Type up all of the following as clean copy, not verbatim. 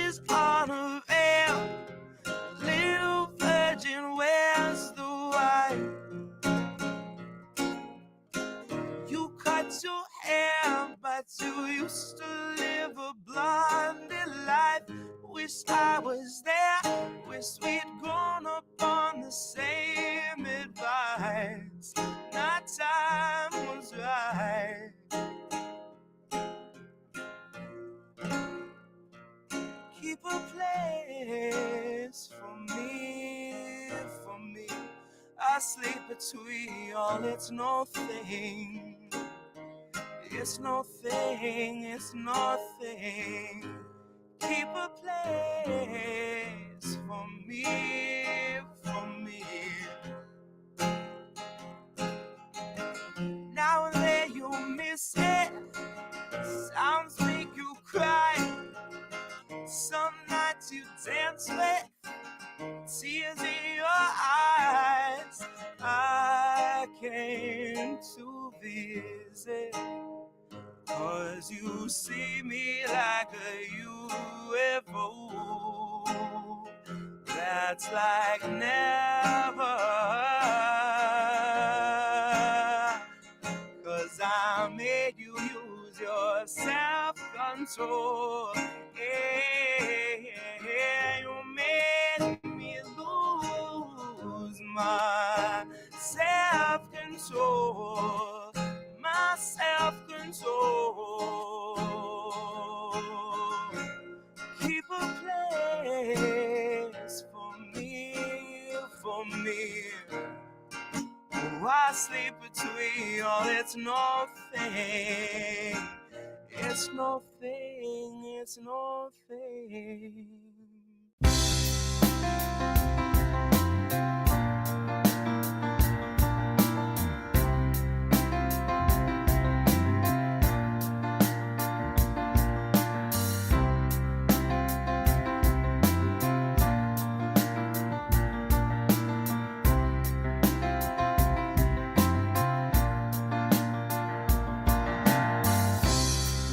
is unveiled. Little virgin, where's the wine? You cut your hair, but you used to live a blondie life. Wish I was there, wish we'd grown up on the same advice. That time was right. Keep a place for me, for me. I sleep between y'all, it's nothing. It's nothing, it's nothing. Keep a place for me, for me. Now and then you miss it. Sounds make you cry. Some nights you dance with tears in your eyes. I came to visit, 'cause you see me like a UFO. That's like never. 'Cause I made you use your self-control. Yeah, you made me lose my self-control. My self-control. Keep a place for me, for me. Oh, I sleep between y'all, it's nothing. It's nothing, it's nothing.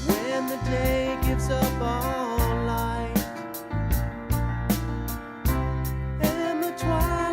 When the day gives up all light and the twilight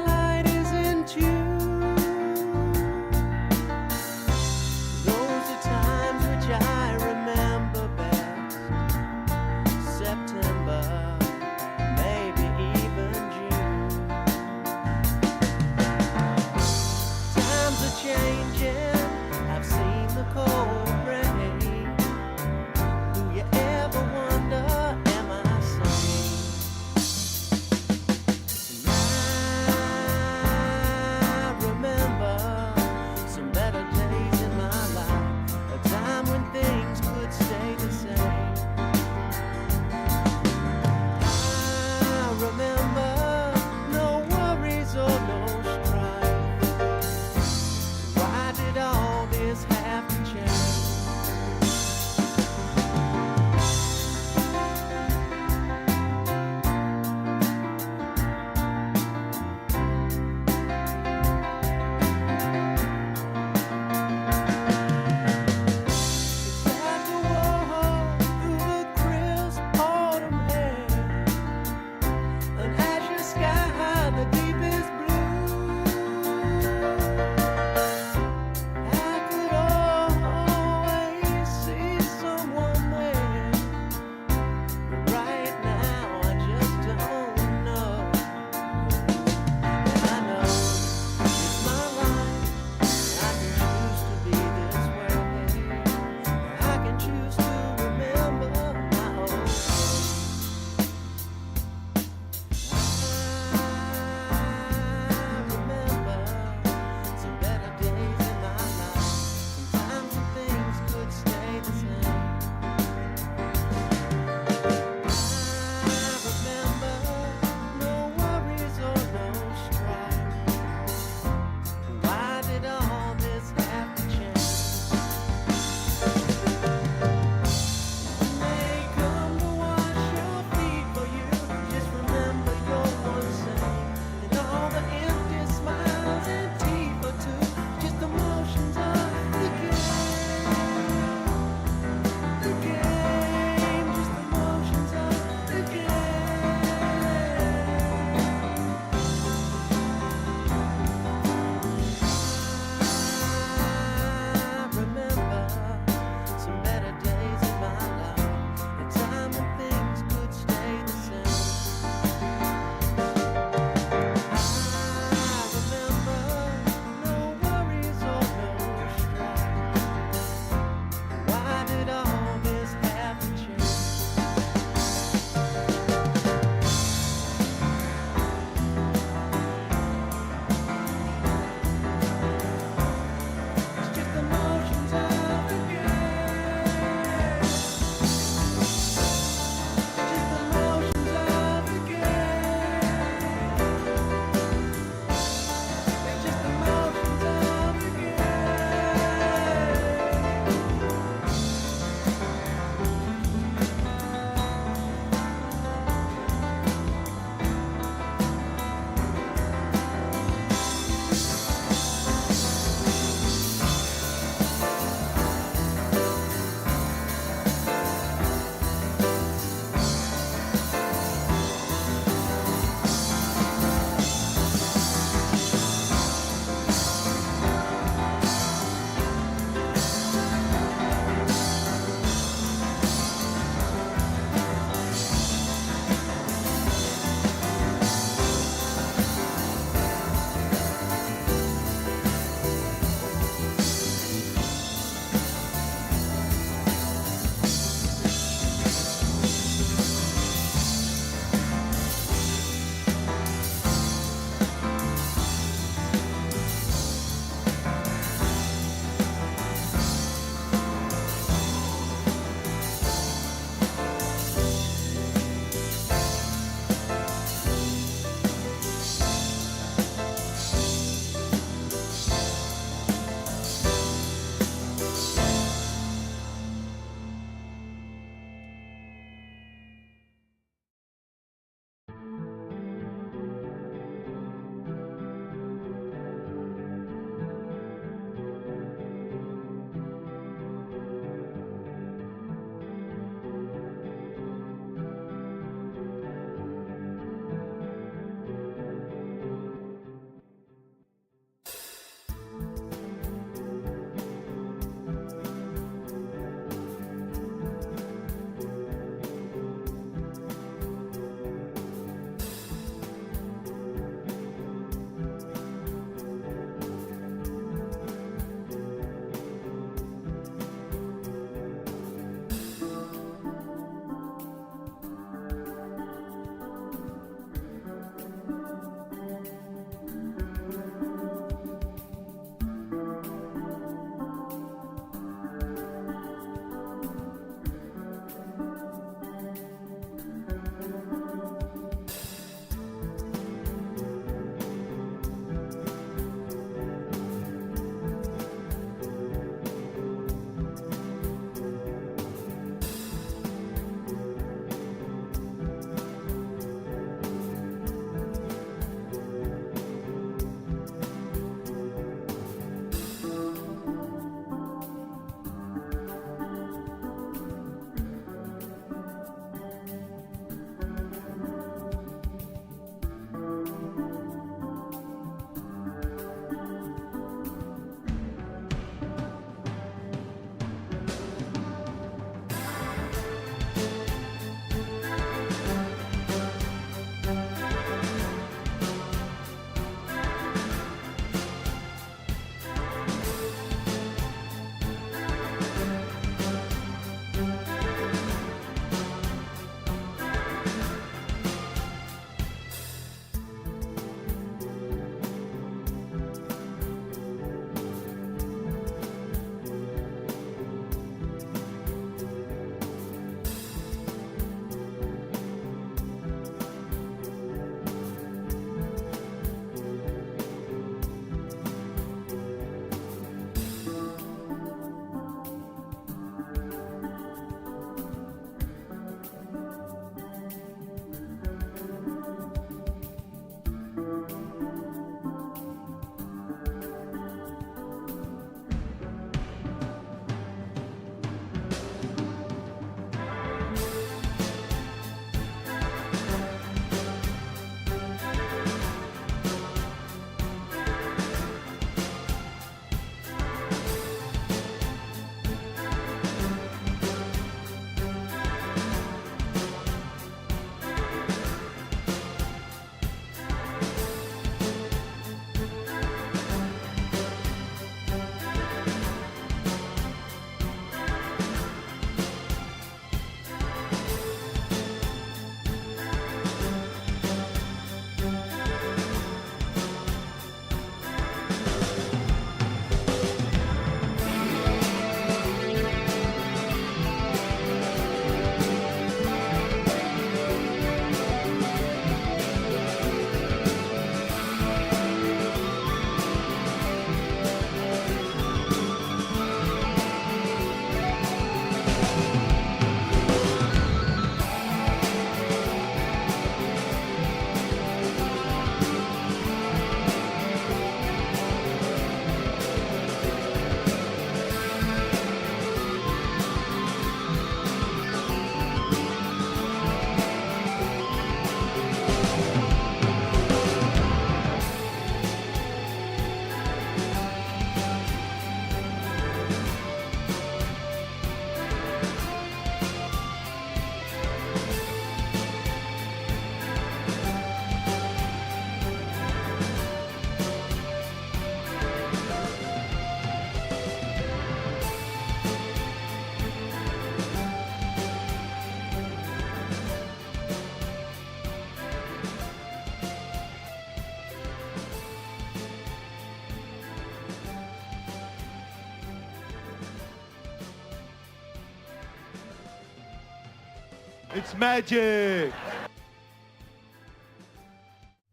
It's magic!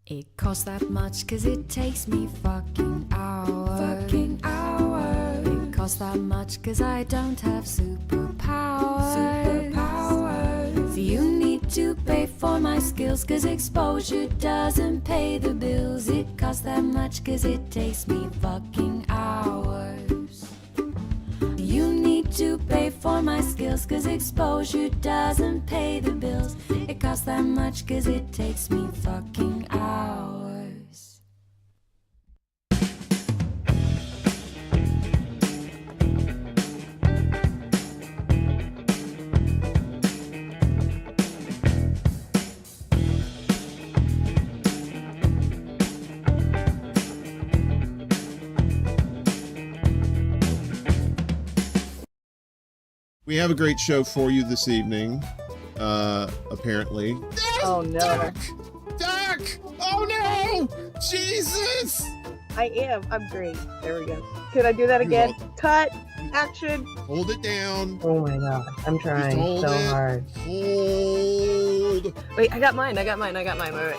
It costs that much 'cause it takes me fucking hours. Fucking hours. It costs that much 'cause I don't have superpowers. Superpowers. So you need to pay for my skills 'cause exposure doesn't pay the bills. It costs that much 'cause it takes me fucking hours. You need to pay for my skills 'cause exposure doesn't pay the bills. It costs that much 'cause it takes me fucking hours. We have a great show for you this evening, apparently. Oh no. Duck! Oh no! Jesus! I am. I'm great. There we go. Could I do that again? Cut. Action. Hold it down. Oh my god. I'm trying hold so it. hard. Hold. Wait, I got mine. Wait.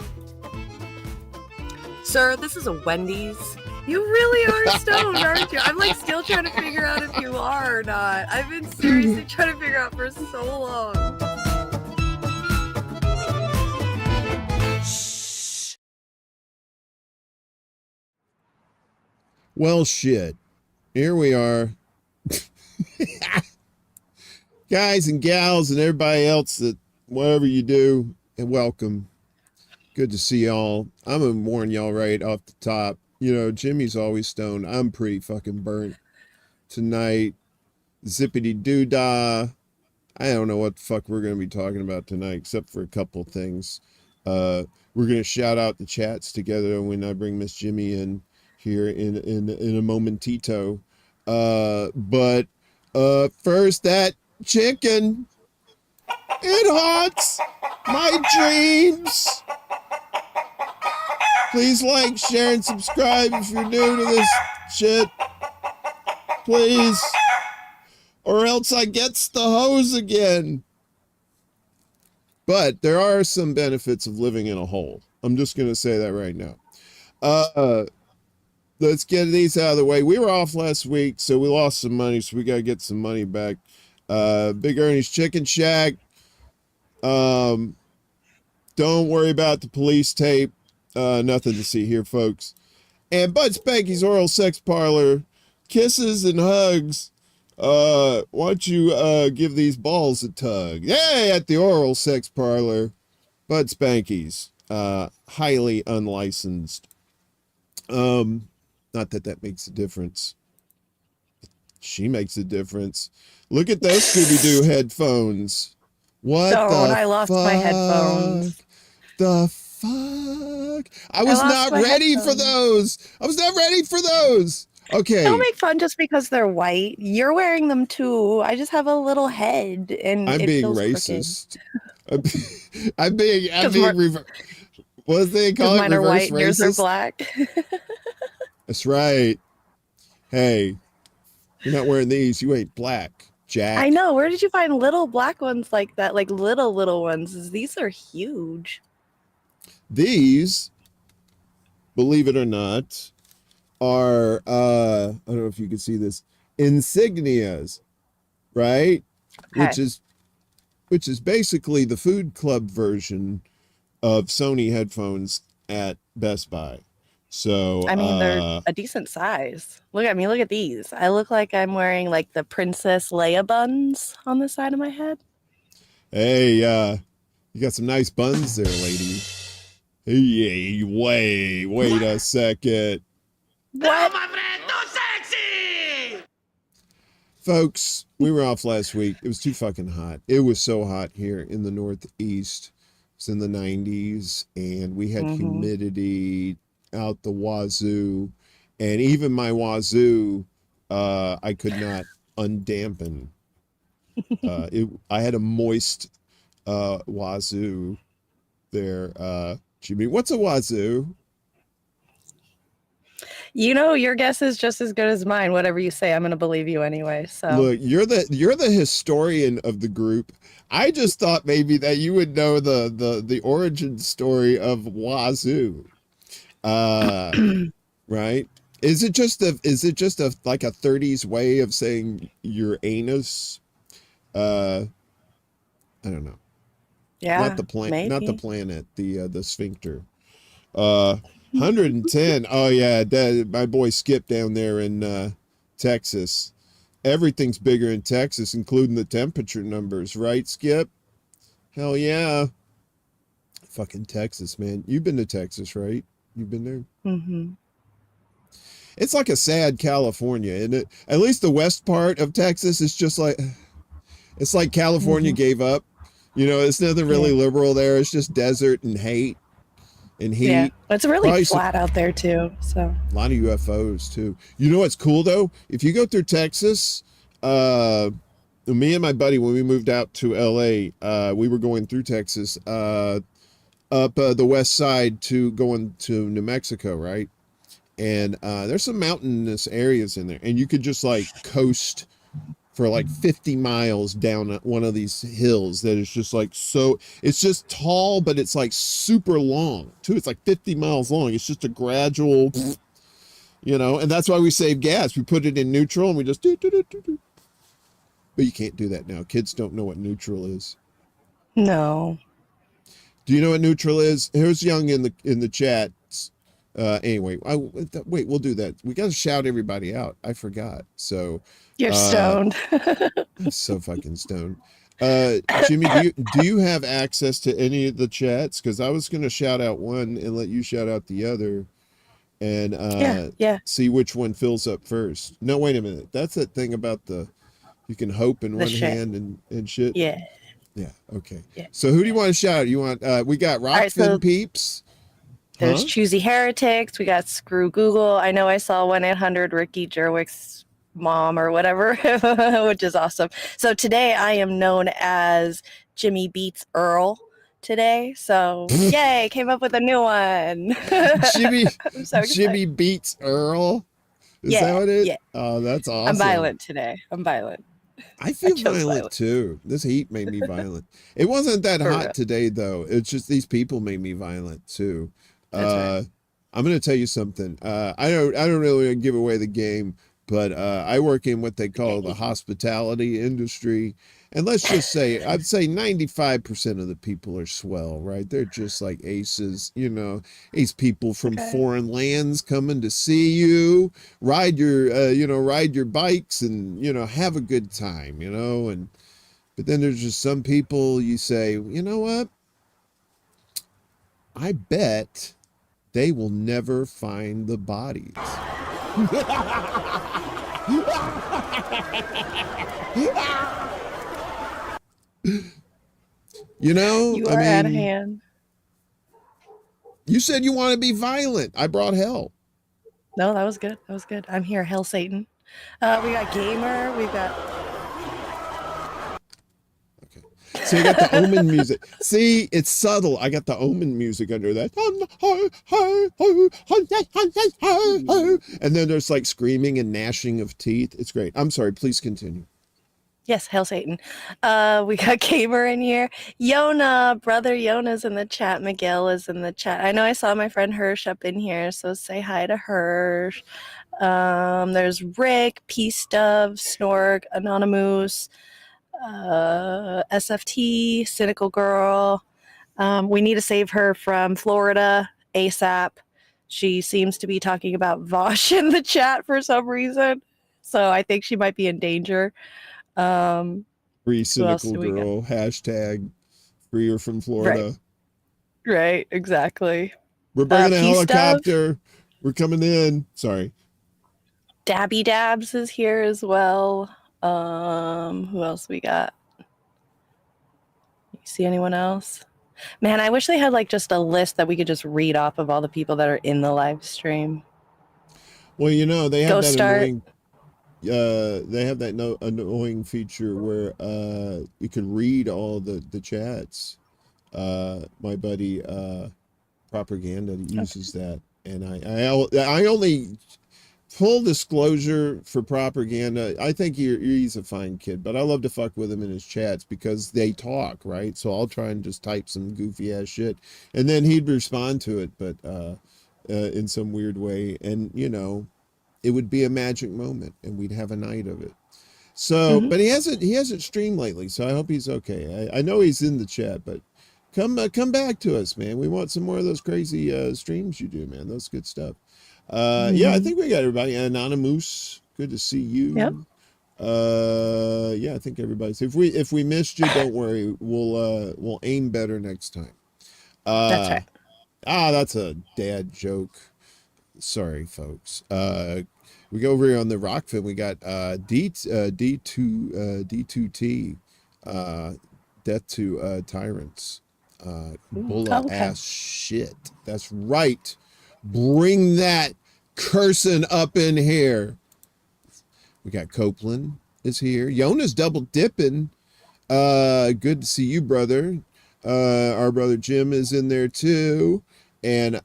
Sir, this is a Wendy's. You really are stoned, aren't you? I'm like still trying to figure out if you are or not. I've been seriously trying to figure out for so long. Shh. Well, shit. Here we are. Guys and gals and everybody else that whatever you do, and welcome. Good to see y'all. I'm gonna warn y'all right off the top. You know, Jimmy's always stoned. I'm pretty fucking burnt tonight. Zippity-doo-dah. I don't know what the fuck we're going to be talking about tonight, except for a couple things. We're going to shout out the chats together when I bring Miss Jimmy in here in a momentito. But first, that chicken. It haunts my dreams. Please like, share, and subscribe if you're new to this shit. Please. Or else I gets the hose again. But there are some benefits of living in a hole. I'm just going to say that right now. Let's get these out of the way. We were off last week, so we lost some money, so we got to get some money back. Big Ernie's Chicken Shack. Don't worry about the police tape. Nothing to see here, folks. And Bud Spanky's Oral Sex Parlor. Kisses and hugs. Why don't you give these balls a tug? Hey, at the Oral Sex Parlor. Bud Spanky's. Highly unlicensed. Not that that makes a difference. She makes a difference. Look at those Scooby-Doo headphones. What Don't, the I lost fuck? my headphones. The fuck? I was not ready for those. I was not ready for those. Okay. Don't make fun just because they're white. You're wearing them too. I just have a little head and I'm it being feels racist. I'm being what do they call it? Mine are Reverse white, racist? yours are black. That's right. Hey, you're not wearing these. You ain't black, Jack. I know. Where did you find little black ones like that? Like little ones. These are huge. These, believe it or not, are I don't know if you can see this, insignias, right? Okay. Which is basically the Food Club version of Sony headphones at Best Buy. So I mean, they're a decent size. Look at me. Look at these. I look like I'm wearing like the Princess Leia buns on the side of my head. Hey, you got some nice buns there, lady. Hey, wait a second. What? my friend, no sexy! Folks, we were off last week. It was too fucking hot. It was so hot here in the Northeast. It's in the 90s, and we had humidity out the wazoo. And even my wazoo, I could not undampen. I had a moist wazoo there. Jimmy, what's a wazoo? You know, your guess is just as good as mine. Whatever you say, I'm going to believe you anyway. So Look, you're the historian of the group. I just thought maybe that you would know the origin story of Wazoo. Right? Is it just a like a 30s way of saying your anus? I don't know. yeah, Not the maybe. planet, the sphincter. 110. Oh yeah, my boy Skip down there in Texas. Everything's bigger in Texas, including the temperature numbers, right, Skip? Hell yeah. Fucking Texas, man. You've been to Texas, right? You've been there? Hmm. It's like a sad California, isn't it? At least the west part of Texas is just like, it's like California Hmm. gave up. You know, it's nothing really Yeah. liberal there. It's just desert and hate and Yeah. heat. It's really Probably flat out there too. So a lot of UFOs too. You know what's cool though? If you go through Texas, me and my buddy, when we moved out to LA, we were going through Texas, up the west side to going to New Mexico, right? And there's some mountainous areas in there, and you could just like coast for like 50 miles down one of these hills that is just like, so it's just tall, but it's like super long too. It's like 50 miles long. It's just a gradual, and that's why we save gas. We put it in neutral and we just do. But you can't do that now. Kids don't know what neutral is. no. Do you know what neutral is? Here's Young in the chat. Anyway, wait, we'll do that. We got to shout everybody out. I forgot. So You're stoned. I'm so fucking stoned. Jimmy, do you have access to any of the chats? Because I was gonna shout out one and let you shout out the other, and Yeah. see which one fills up first. No, wait a minute. That's that thing about you can hope in The one shit. hand and shit. Yeah. Yeah. Okay. Yeah. So who do you want to shout out? You want? We got Rockfin right, so peeps. There's Huh? Choosy Heretics. We got Screw Google. I know I saw 1-800 Ricky Jerwick's mom or whatever, which is awesome. So today I am known as Jimmy Beats Earl today. So yay, came up with a new one. Jimmy I'm so excited. Jimmy Beats Earl. Is Yeah, that what it? yeah. Oh, that's awesome. I'm violent today. I'm violent. I feel chose violent violent. too. This heat made me violent. It wasn't that For hot real. today though. It's just these people made me violent too. That's right. I'm gonna tell you something. I don't really wanna give away the game, but I work in what they call the hospitality industry. And let's just say, I'd say 95% of the people are swell, right? They're just like aces, ace people from Okay. foreign lands coming to see you, ride your bikes and, have a good time, but then there's just some people you say, you know what? I bet they will never find the bodies. You are out of hand. You said you want to be violent. I brought hell. No, that was good. That was good. I'm here, Hell Satan. We got Gamer. We got. Okay. So you got the Omen music. See, it's subtle. I got the Omen music under that. And then there's like screaming and gnashing of teeth. It's great. I'm sorry. Please continue. Yes, Hell Satan. We got Gamer in here. Yona, brother Yona's in the chat. Miguel is in the chat. I know I saw my friend Hirsch up in here, so say hi to Hirsch. There's Rick, Peace Dove, Snorg, Anonymous, SFT, Cynical Girl. We need to save her from Florida ASAP. She seems to be talking about Vosh in the chat for some reason, so I think she might be in danger. Free Cynical Girl, hashtag free her from Florida. Right, exactly. We're bringing a helicopter. We're coming in. Sorry. Dabby Dabs is here as well. Who else we got? You see anyone else? Man, I wish they had like just a list that we could just read off of all the people that are in the live stream. Well, they have annoying. They have that annoying feature where you can read all the chats. My buddy Propaganda uses that. And I only, full disclosure for propaganda, I think he's a fine kid, but I love to fuck with him in his chats because they talk, right? So I'll try and just type some goofy ass shit, and then he'd respond to it, but in some weird way, and it would be a magic moment, and we'd have a night of it. So, but he hasn't streamed lately, so I hope he's okay. I know he's in the chat, but come back to us, man. We want some more of those crazy streams you do, man. That's good stuff. Yeah, I think we got everybody. Anonymous, good to see you. Yep. Yeah, I think everybody's. If we missed you, don't worry. We'll aim better next time. That's right. That's a dad joke. Sorry, folks. We go over here on the Rockfin. We got D2T, Death to Tyrants. Bulla ass shit. That's right. Bring that cursing up in here. We got Copeland is here. Yona's double dipping. Good to see you, brother. Our brother Jim is in there too. And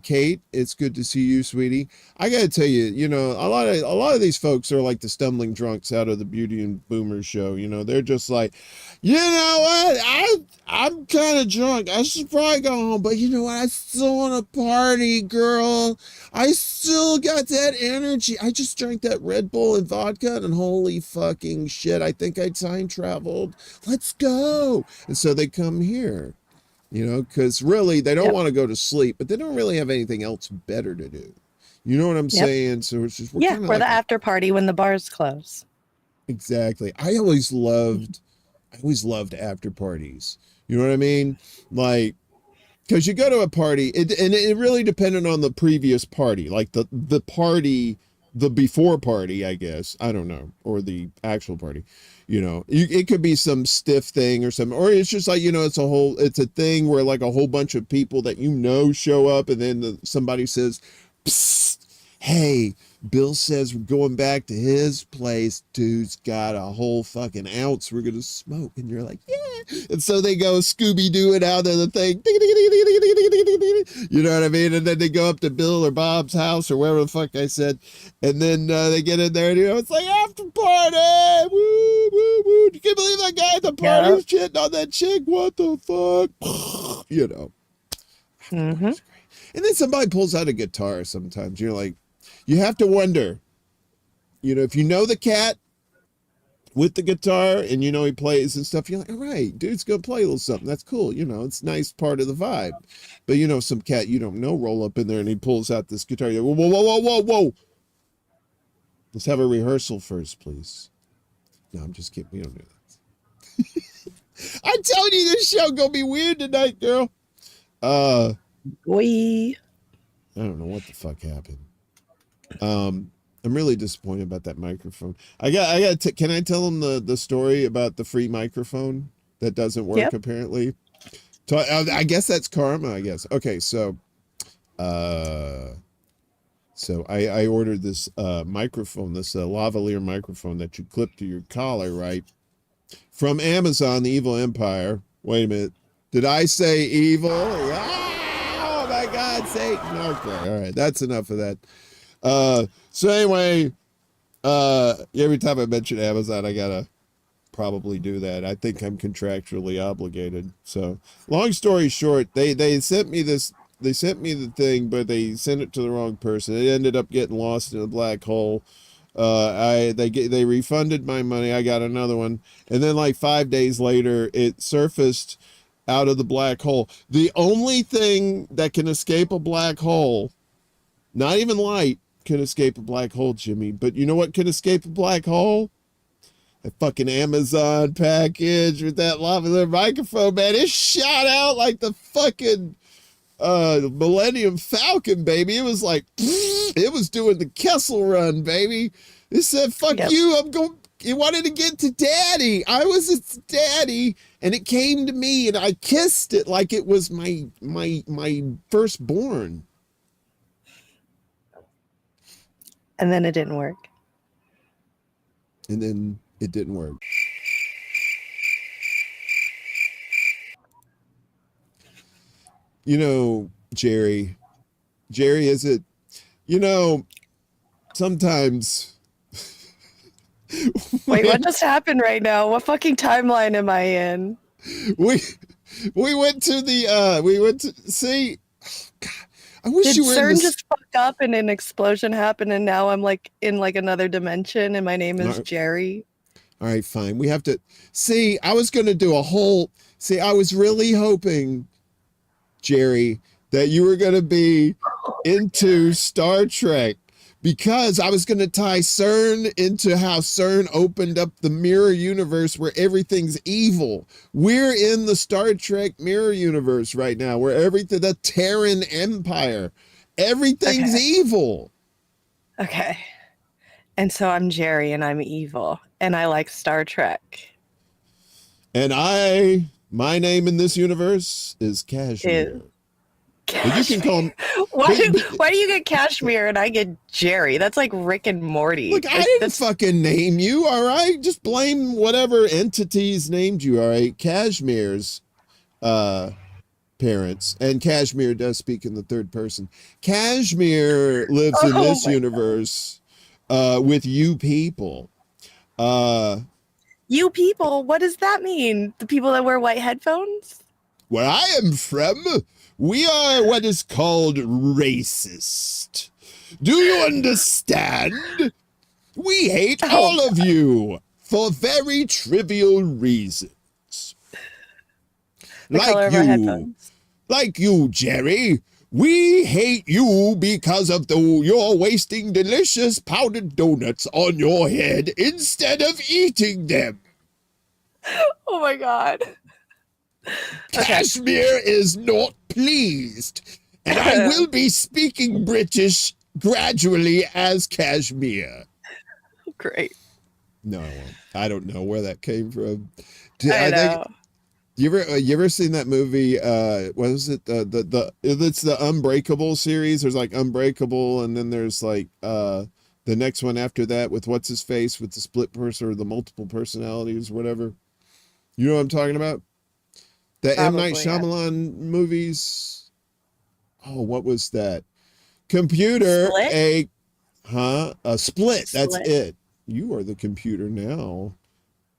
Kate, it's good to see you, sweetie. I gotta tell you, a lot of these folks are like the stumbling drunks out of the Beauty and Boomers show. They're just like, you know what? I'm kind of drunk. I should probably go home, but you know what? I still want to party, girl. I still got that energy. I just drank that Red Bull and vodka, and holy fucking shit, I think I time traveled. Let's go. And so they come here. Because really they don't want to go to sleep, but they don't really have anything else better to do. You know what I'm saying? So it's just, we're like the after party when the bars close. Exactly. I always loved after parties. You know what I mean? Like, because you go to a party, and it really depended on the previous party, like the party, the before party, I guess. I don't know, or the actual party. It could be some stiff thing or something, or it's just like, it's a thing where like a whole bunch of people that show up, and then somebody says, psst, hey, Bill says we're going back to his place. Dude's got a whole fucking ounce we're gonna smoke, and you're like, yeah. And so they go Scooby-Doo it out of the thing. You know what I mean? And then they go up to Bill or Bob's house or wherever the fuck I said, and then they get in there, and it's like after party. Woo, woo, woo. You can't believe that guy at the party was shitting on that chick. What the fuck? And then somebody pulls out a guitar sometimes. You're like, you have to wonder, if you know the cat with the guitar and he plays and stuff, you're like, all right, dude's gonna play a little something. That's cool. It's a nice part of the vibe. But some cat you don't know roll up in there and he pulls out this guitar. You're like, whoa, whoa, whoa, whoa, whoa. Let's have a rehearsal first, please. No, I'm just kidding. We don't do that. I'm telling you, this show gonna be weird tonight, girl. Boy. I don't know what the fuck happened. I'm really disappointed about that microphone. Can I tell them the story about the free microphone that doesn't work apparently? So I guess that's karma, I guess. Okay, so I ordered this microphone, this lavalier microphone that you clip to your collar, right? From Amazon, the Evil Empire. Wait a minute. Did I say evil? Oh my God, Satan. Okay, all right, that's enough of that. So anyway, every time I mention Amazon, I gotta probably do that. I think I'm contractually obligated. So long story short, they sent me this, they sent me the thing, but they sent it to the wrong person. It ended up getting lost in a black hole. They refunded my money. I got another one. And then like 5 days later, it surfaced out of the black hole. The only thing that can escape a black hole, not even light, can escape a black hole, Jimmy. But you know what can escape a black hole? A fucking Amazon package with that lavalier microphone, man. It shot out like the fucking Millennium Falcon, baby. It was like, it was doing the Kessel Run, baby. It said, fuck you, I'm going. It wanted to get to daddy. I was its daddy, and it came to me, and I kissed it like it was my firstborn. And then it didn't work. And then it didn't work. You know, Jerry, Jerry, is it, sometimes. Wait, what just happened right now? What fucking timeline am I in? We went to see. God, I wish Did you were CERN in just fuck up and an explosion happened and now I'm like in like another dimension and my name is Jerry? All right, fine. We have to see. I was going to do a whole. See, I was really hoping, Jerry, that you were going to be into Star Trek because I was going to tie CERN into how CERN opened up the mirror universe where everything's evil. We're in the Star Trek mirror universe right now where the Terran Empire, everything's evil. Okay. And so I'm Jerry and I'm evil and I like Star Trek. And my name in this universe is Cashmere. But you can call him. Why do you get Cashmere and I get Jerry? That's like Rick and Morty. Look, I didn't fucking name you, all right? Just blame whatever entities named you, all right? Cashmere's parents, and Cashmere does speak in the third person. Cashmere lives in this universe with you people. You people? What does that mean? The people that wear white headphones? Where I am from, we are what is called racist. Do you understand? We hate all of you for very trivial reasons. Like you, Jerry. We hate you because of you're wasting delicious powdered donuts on your head instead of eating them. Oh my God. Cashmere is not pleased, and I will be speaking British gradually as Cashmere. Great. No, I won't. I don't know where that came from. I know. You ever seen that movie? What is it? It's the Unbreakable series. There's like Unbreakable, and then there's like the next one after that with what's his face with the split person or the multiple personalities, whatever. You know what I'm talking about? The M. Night Shyamalan movies. Oh, what was that? Computer. Split? A split. That's it. You are the computer now.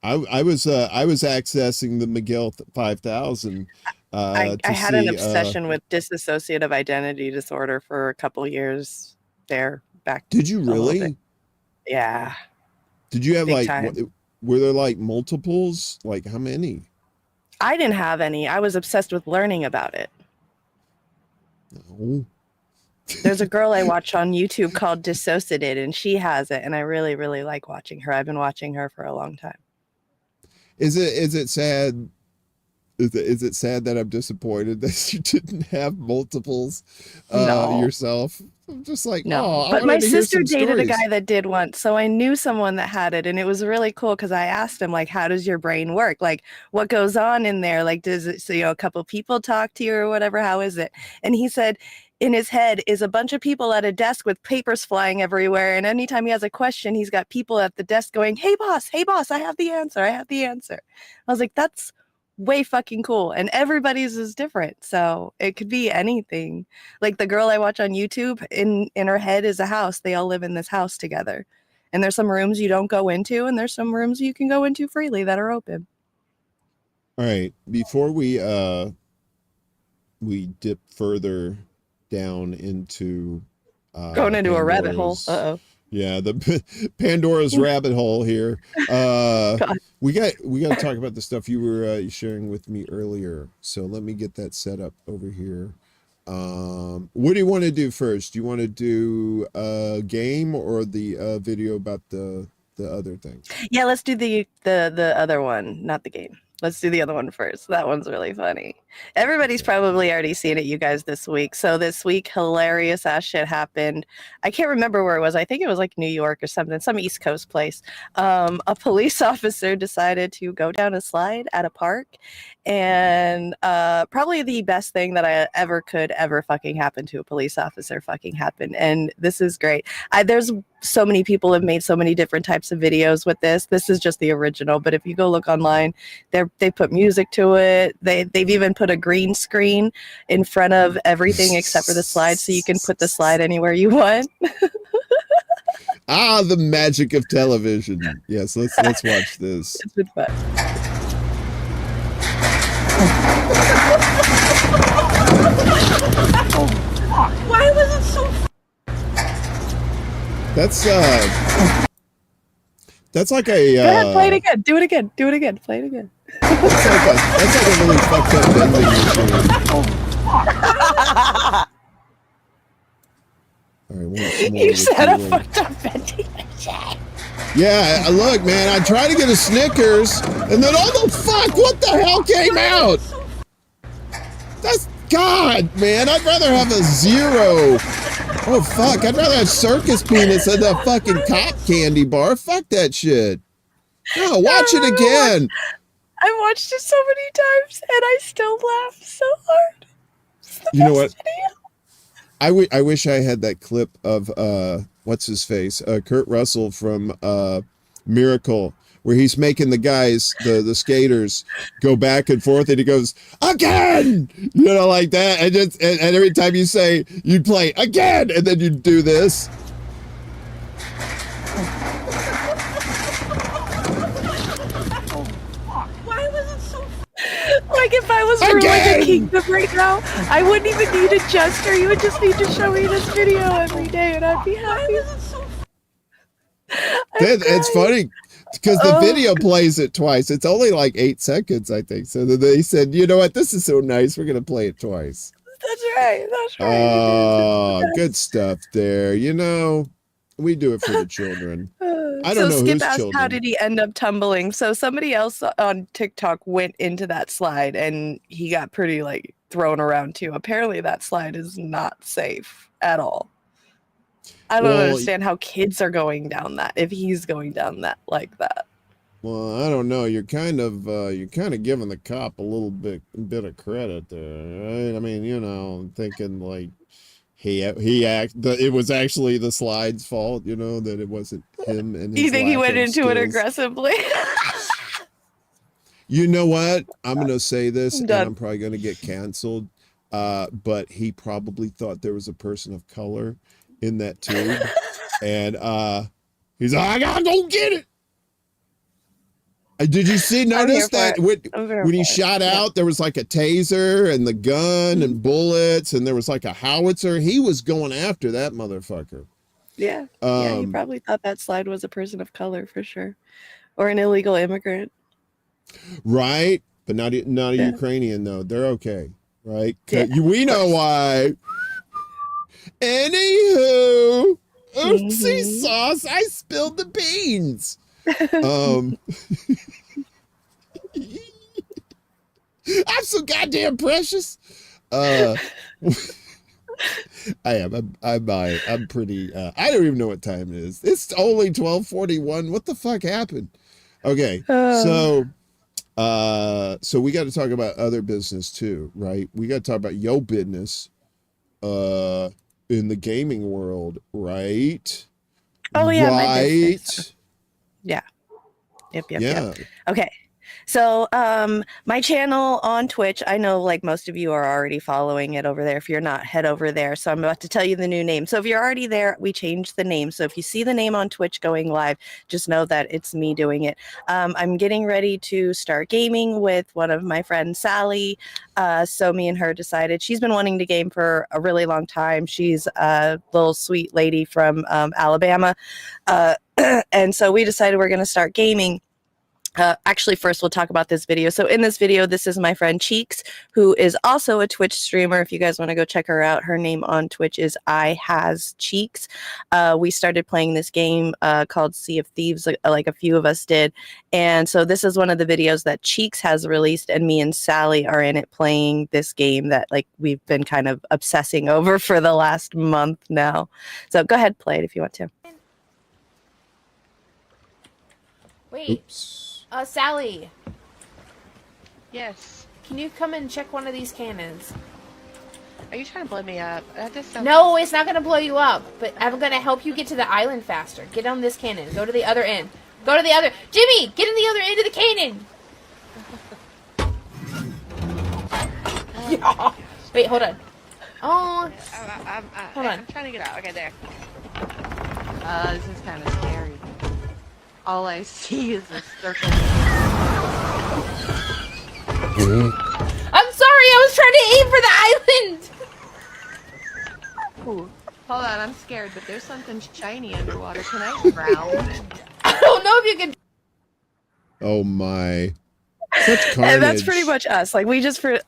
I was accessing the Miguel 5000. I had an obsession with dissociative identity disorder for a couple years there back. Did you really? Yeah. Did you have were there like multiples? Like how many? I didn't have any. I was obsessed with learning about it. No. There's a girl I watch on YouTube called Dissociated, and she has it, and I really, really like watching her. I've been watching her for a long time. Is it sad? Is it sad that I'm disappointed that you didn't have multiples yourself? I'm just like, no. But my sister dated a guy that did once, so I knew someone that had it, and it was really cool because I asked him, like, how does your brain work? Like, what goes on in there? Like, does it, so, a couple people talk to you or whatever? How is it? And he said, in his head is a bunch of people at a desk with papers flying everywhere. And anytime he has a question, he's got people at the desk going, hey boss, I have the answer. I was like, that's way fucking cool. And everybody's is different. So it could be anything. Like the girl I watch on YouTube, in her head is a house. They all live in this house together. And there's some rooms you don't go into, and there's some rooms you can go into freely that are open. All right. Before we dip further down into going into a rabbit hole. Yeah, the Pandora's rabbit hole here. We got to talk about the stuff you were sharing with me earlier. So let me get that set up over here. What do you want to do first? Do you want to do a game or the video about the other thing? Yeah, let's do the other one, not the game. Let's do the other one first. That one's really funny. Everybody's probably already seen it, you guys, this week. So this week, hilarious ass shit happened. I can't remember where it was. I think it was like New York or something, some East Coast place. A police officer decided to go down a slide at a park. And probably the best thing that could ever fucking happen to a police officer fucking happened. And this is great. There's so many people have made so many different types of videos with this. This is just the original, but if you go look online, they put music to it. They've even put a green screen in front of everything except for the slide, so you can put the slide anywhere you want. Ah, the magic of television. Yes, let's watch this. It's been fun. Why was it so? That's like a. Go ahead, play it again. Do it again. Do it again. Play it again. That's like a really fucked up vending machine. All right, You said a fucked up vending machine. Yeah, look, man, I tried to get a Snickers, and then oh the fuck, what the hell came out? That's God, man. I'd rather have a zero. Oh fuck, I'd rather have circus peanuts than a fucking cop candy bar. Fuck that shit. No, watch it again. I watched it so many times, and I still laugh so hard. You know what? I wish I had that clip of what's his face, Kurt Russell from Miracle, where he's making the guys, the skaters, go back and forth, and he goes again, you know, like that, and every time you say, you'd play again, and then you'd do this. Like if I was ruling a kingdom right now, I wouldn't even need a jester. You would just need to show me this video every day, and I'd be happy. It's funny because the video plays it twice. It's only like 8 seconds, I think. So they said, you know what? This is so nice. We're gonna play it twice. That's right. That's right. Oh, good stuff there. You know, we do it for the children. I don't know Skip whose asked, children. how did he end up tumbling? So somebody else on TikTok went into that slide, and he got pretty like thrown around too. Apparently, that slide is not safe at all. I don't understand how kids are going down that if he's going down that like that. Well, I don't know. You're kind of giving the cop a little bit of credit there, right? I mean, you know, thinking like it was actually the slide's fault, you know, that it wasn't him and his. You think he went into skills. it aggressively? You know what? I'm gonna say this, and I'm probably gonna get canceled. But he probably thought there was a person of color in that tube, and he's like, I gotta go get it. Did you notice that when he shot out, there was like a taser and the gun and bullets, and there was like a howitzer. He was going after that motherfucker. Yeah. Yeah, he probably thought that slide was a person of color for sure. Or an illegal immigrant. Right? But not a Ukrainian, though. They're okay. Right? Yeah, we know why. Anywho, oopsie sauce, I spilled the beans. I'm so goddamn precious. I am. I'm pretty. I don't even know what time it is. It's only 12:41. What the fuck happened? Okay, so we got to talk about other business too, right? We got to talk about your business, in the gaming world, right? Oh yeah, right. My business. Yeah. Yep. Okay. So my channel on Twitch, I know like most of you are already following it over there. If you're not, head over there. So I'm about to tell you the new name. So if you're already there, we changed the name. So if you see the name on Twitch going live, just know that it's me doing it. I'm getting ready to start gaming with one of my friends, Sally. So me and her decided she's been wanting to game for a really long time. She's a little sweet lady from Alabama. And so we decided we're going to start gaming. Actually, first we'll talk about this video. So in this video, this is my friend Cheeks, who is also a Twitch streamer. If you guys want to go check her out, her name on Twitch is iHasCheeks. We started playing this game called Sea of Thieves, like a few of us did. And so this is one of the videos that Cheeks has released, and me and Sally are in it playing this game that like we've been kind of obsessing over for the last month now. So go ahead, play it if you want to. Wait. Oops. Sally. Yes. Can you come and check one of these cannons? Are you trying to blow me up? That just sounds... No, it's not gonna blow you up, but I'm gonna help you get to the island faster. Get on this cannon. Go to the other end. Go to the other... Jimmy, get in the other end of the cannon! Yeah. Wait, hold on. Oh, hold on. I'm trying to get out. Okay, there. This is kind of scary. All I see is a circle. I'm sorry, I was trying to aim for the island! Ooh, hold on, I'm scared, but there's something shiny underwater. Can I drown? I don't know if you can... Oh my. Such carnage. And that's pretty much us. Like,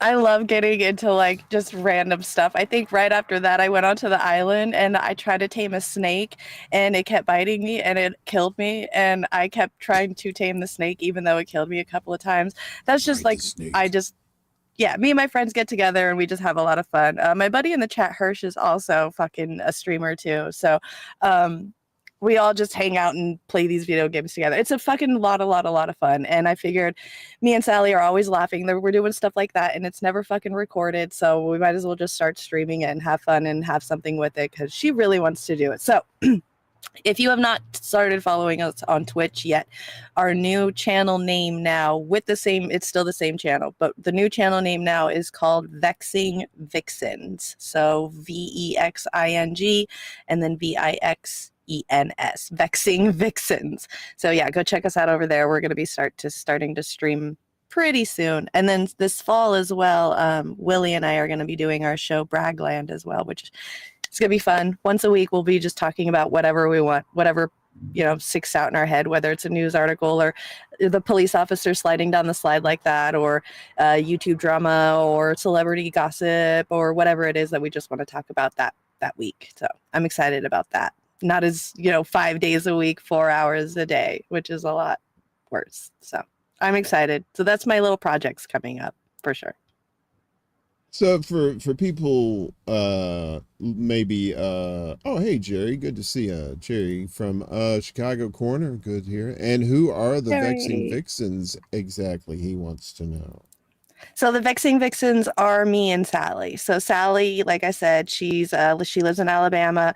I love getting into, like, just random stuff. I think right after that, I went onto the island and I tried to tame a snake and it kept biting me and it killed me. And I kept trying to tame the snake, even though it killed me a couple of times. That's just like, yeah, me and my friends get together and we just have a lot of fun. My buddy in the chat, Hirsch, is also fucking a streamer too. So, we all just hang out and play these video games together. It's a fucking lot of fun. And I figured me and Sally are always laughing that we're doing stuff like that and it's never fucking recorded. So we might as well just start streaming it and have fun and have something with it because she really wants to do it. So if you have not started following us on Twitch yet, our new channel name now it's still the same channel, but the new channel name now is called Vexing Vixens. So VEXING and then VIXENS, Vexing Vixens. So yeah, go check us out over there. We're going to be starting to stream pretty soon. And then this fall as well, Willie and I are going to be doing our show Bragland as well, which is going to be fun. Once a week, we'll be just talking about whatever we want, whatever, sticks out in our head, whether it's a news article or the police officer sliding down the slide like that, or YouTube drama or celebrity gossip or whatever it is that we just want to talk about that week. So I'm excited about that. Not as, 5 days a week, 4 hours a day, which is a lot worse. So I'm excited. So that's my little projects coming up for sure. So for people, maybe, oh, hey, Jerry, good to see you. Jerry from Chicago Corner, good here. And who are the Vexing Vixens exactly, he wants to know. So the Vexing Vixens are me and Sally. So Sally, like I said, she lives in Alabama.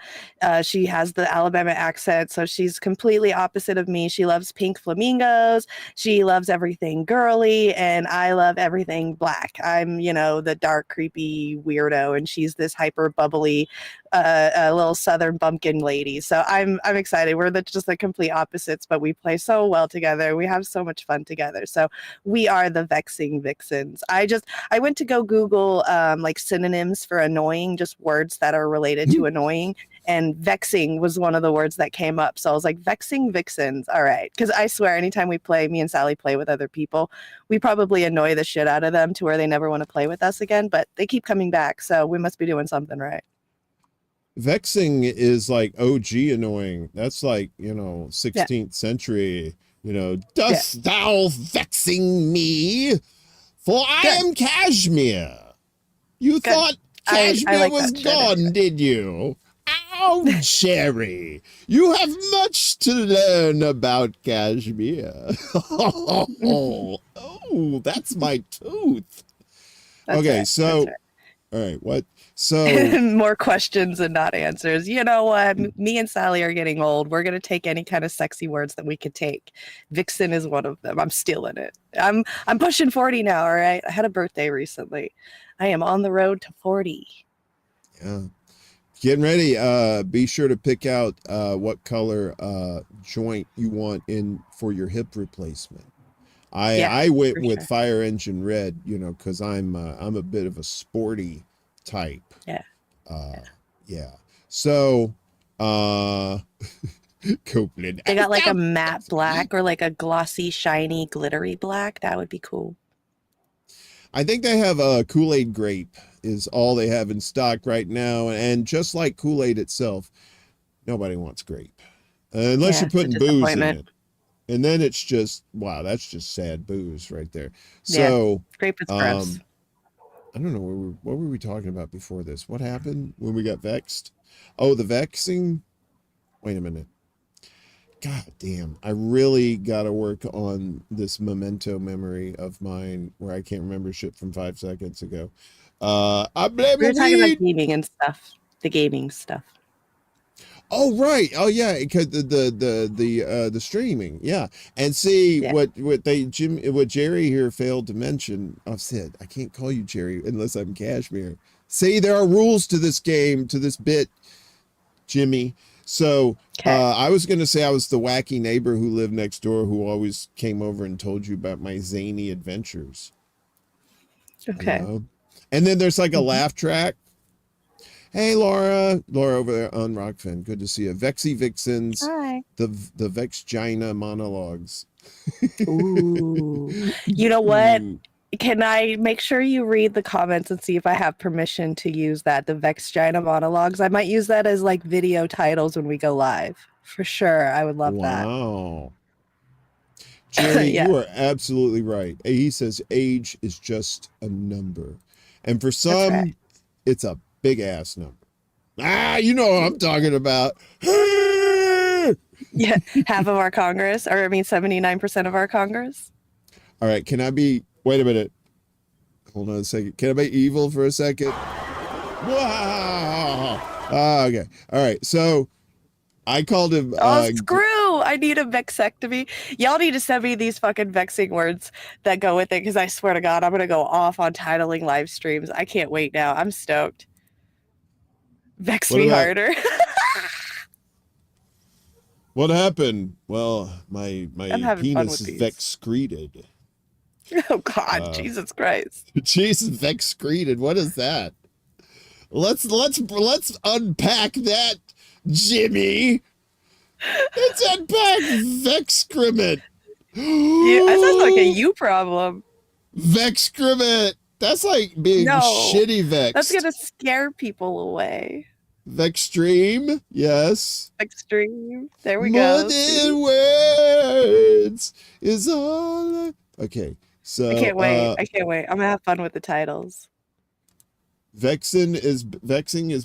She has the Alabama accent, so she's completely opposite of me. She loves pink flamingos. She loves everything girly, and I love everything black. I'm, the dark, creepy weirdo, and she's this hyper bubbly, a little southern bumpkin lady. So I'm excited. We're just the complete opposites, but we play so well together. We have so much fun together. So we are the Vexing Vixens. I went to go Google like synonyms for annoying, just words that are related to annoying, and vexing was one of the words that came up. So I was like, Vexing Vixens. All right. Because I swear, anytime me and Sally play with other people, we probably annoy the shit out of them to where they never want to play with us again, but they keep coming back. So we must be doing something right. Vexing is like OG annoying. That's like, 16th century, dost thou vexing me? For I am Cashmere. You thought Cashmere was gone, did you? Oh, Jerry, you have much to learn about Cashmere. Oh, that's my tooth. Okay, so, all right, what? So more questions and not answers. You know what? Me and Sally are getting old. We're gonna take any kind of sexy words that we could take. Vixen is one of them. I'm stealing it. I'm pushing 40 now. All right. I had a birthday recently. I am on the road to 40. Yeah. Getting ready. Be sure to pick out what color joint you want in for your hip replacement. I went with fire engine red, because I'm a bit of a sporty type. Yeah. So Copeland. They got like a matte black or like a glossy, shiny, glittery black. That would be cool. I think they have a Kool-Aid grape is all they have in stock right now. And just like Kool-Aid itself, nobody wants grape. Unless you're putting booze in it. And then it's just, wow, that's just sad booze right there. So grape is gross. I don't know, what were we talking about before this? What happened when we got vexed? Oh, the vexing? Wait a minute. God damn, I really got to work on this memento memory of mine where I can't remember shit from 5 seconds ago. I blame We were the talking about weed. gaming and stuff. The gaming stuff. Oh right. Oh yeah. Because the streaming. Yeah. And see Yeah. what Jerry here failed to mention. I've said I can't call you Jerry unless I'm Cashmere. See, there are rules to this game, to this bit, Jimmy. So Okay. I was going to say I was the wacky neighbor who lived next door who always came over and told you about my zany adventures. Okay. You know? And then there's like a laugh track. Hey, Laura over there on Rockfin. Good to see you. Vexy Vixens, Hi. the Vexgina monologues. Ooh. You know what? Can I make sure you read the comments and see if I have permission to use that, the Vexgina monologues? I might use that as like video titles when we go live. For sure. I would love that. Wow. Jerry, Yeah. you are absolutely right. He says age is just a number. And for some, right. it's a big ass number. You know what I'm talking about. Yeah. Half of our Congress, or I mean 79% of our Congress. All right, can I be, wait a minute. Hold on a second. Can I be evil for a second? Wow. Okay. All right. So I called him. Screw! I need a vexectomy. Y'all need to send me these fucking vexing words that go with it, because I swear to God, I'm going to go off on titling live streams. I can't wait now. I'm stoked. Vex me harder. What happened? Well, my penis is vexcreted. Oh God, Jesus Christ. Jesus, vexcreted. What is that? Let's unpack that, Jimmy. Let's unpack vexcrement. Yeah, that sounds like a you problem. Vexcrement. That's like being shitty vexed. That's gonna scare people away. Vextreme, yes. Extreme. There we More go. than words is all. Okay, so I can't wait. I can't wait. I'm gonna have fun with the titles. Vexing is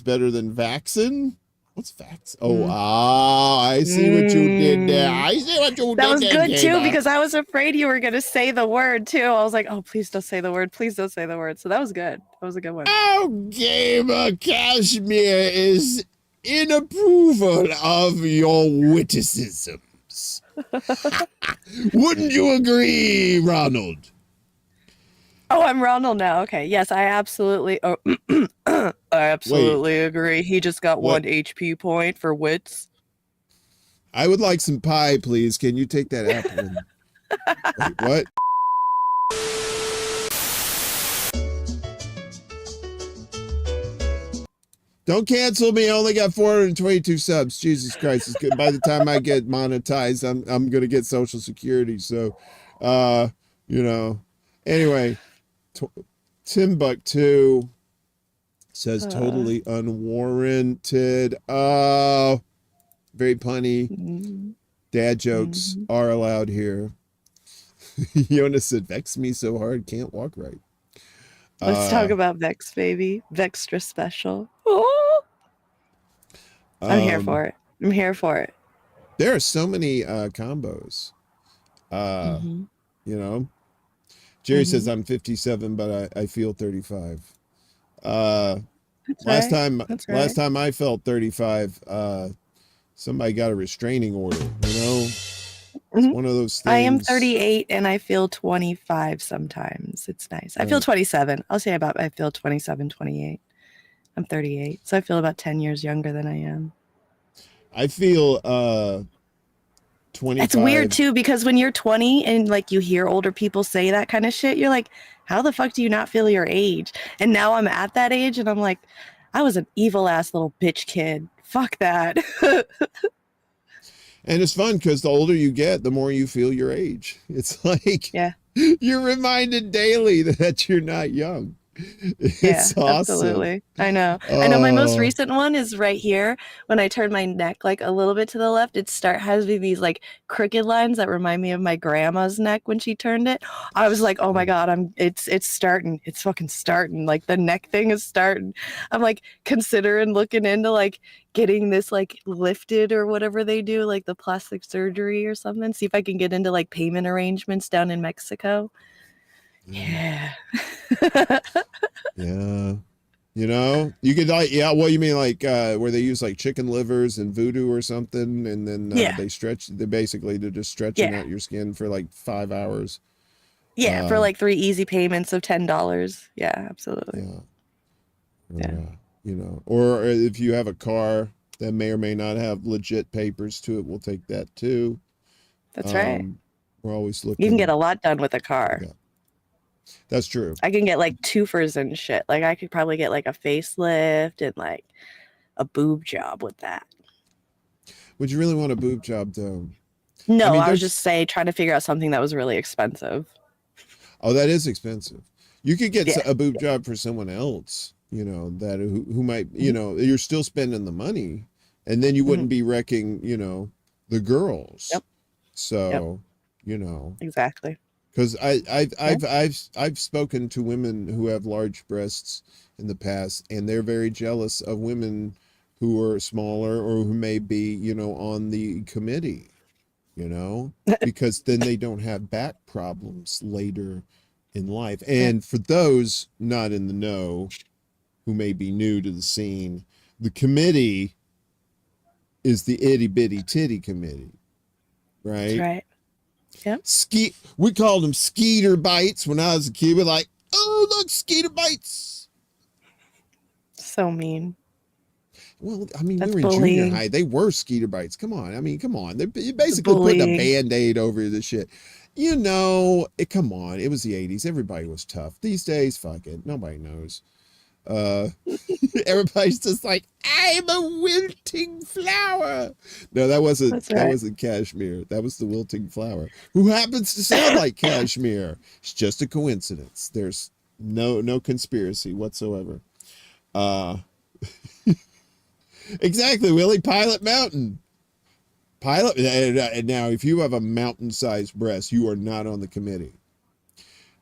better than vaccine. What's vax? Oh, I see what you did there. I see what you did there. That was good too, because I was afraid you were gonna say the word too. I was like, oh, please don't say the word. Please don't say the word. So that was good. That was a good one. Oh, Gamer Cashmere is in approval of your witticisms. Wouldn't you agree, Ronald? Oh, I'm Ronald now. Okay. Yes, I absolutely. Oh, I absolutely agree. He just got 1 HP point for wits. I would like some pie, please. Can you take that apple? Wait, what? Don't cancel me. I only got 422 subs. Jesus Christ. It's good. By the time I get monetized, I'm going to get Social Security. So, you know, anyway, Timbuktu says totally unwarranted. Oh, very punny. Dad jokes are allowed here. Jonas said, vex me so hard, can't walk right. Let's talk about Vex, baby. Vextra special. Oh! I'm here for it. I'm here for it. There are so many combos. You know, Jerry says I'm 57, but I feel 35. Last time I felt 35, somebody got a restraining order. You know, it's one of those things. I am 38 and I feel 25 sometimes. It's nice. I feel 27. I'll say I feel 27, 28. I'm 38, so I feel about 10 years younger than I am. I feel 25. It's weird too, because when you're 20 and like you hear older people say that kind of shit, you're like, how the fuck do you not feel your age? And now I'm at that age and I'm like, I was an evil ass little bitch kid. Fuck that. And it's fun because the older you get, the more you feel your age. It's like you're reminded daily that you're not young. It's awesome. Absolutely. I know. I know my most recent one is right here. When I turn my neck like a little bit to the left, has these like crooked lines that remind me of my grandma's neck when she turned it. I was like, oh my God, it's starting. It's fucking starting. Like the neck thing is starting. I'm like considering looking into like getting this like lifted or whatever they do, like the plastic surgery or something. See if I can get into like payment arrangements down in Mexico. Yeah. Yeah. You know, you could like, yeah, well, you mean like where they use like chicken livers and voodoo or something, and then Yeah. they're just stretching Yeah. out your skin for like 5 hours. Yeah, for like 3 easy payments of $10. Yeah, absolutely. Yeah. Yeah. You know, or if you have a car that may or may not have legit papers to it, we'll take that too. That's right. We're always looking. You can get a lot done with a car. Yeah. That's true. I can get like twofers and shit. Like I could probably get like a facelift and like a boob job with that. Would you really want a boob job though? No, I mean, I was just trying to figure out something that was really expensive. Oh, that is expensive. You could get Yeah. a boob job for someone else, you know, that who might, you know, you're still spending the money, and then you wouldn't be wrecking, you know, the girls. Yep. So, you know, Exactly. because I've spoken to women who have large breasts in the past, and they're very jealous of women who are smaller or who may be, you know, on the committee, you know, because then they don't have back problems later in life. And for those not in the know, who may be new to the scene, the committee is the itty bitty titty committee, right? That's right. Yep. We called them skeeter bites when I was a kid. We're like, oh, look, skeeter bites. So mean. Well, I mean, That's we were in bullying. junior high. They were skeeter bites. Come on. I mean, come on. You basically putting a Bullying. Band-Aid over the shit. You know, come on. It was the 80s. Everybody was tough. These days, fuck it. Nobody knows. Everybody's just like, I'm a wilting flower. No, that wasn't Cashmere. That was the wilting flower, who happens to sound like Cashmere. It's just a coincidence. There's no conspiracy whatsoever. Exactly, Willie. Pilot Mountain. And now, if you have a mountain-sized breast, you are not on the committee.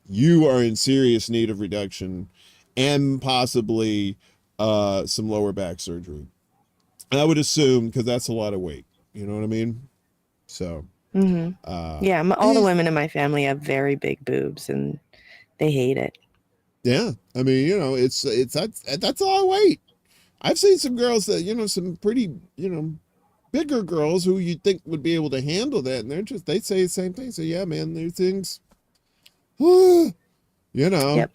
You are in serious need of reduction and possibly some lower back surgery. I would assume, because that's a lot of weight. You know what I mean? So. Yeah, all the women in my family have very big boobs, and they hate it. Yeah, I mean, you know, that's a lot of weight. I've seen some girls that, you know, some pretty, you know, bigger girls who you'd think would be able to handle that, and they say the same thing. So yeah, man, there's things, you know. Yep.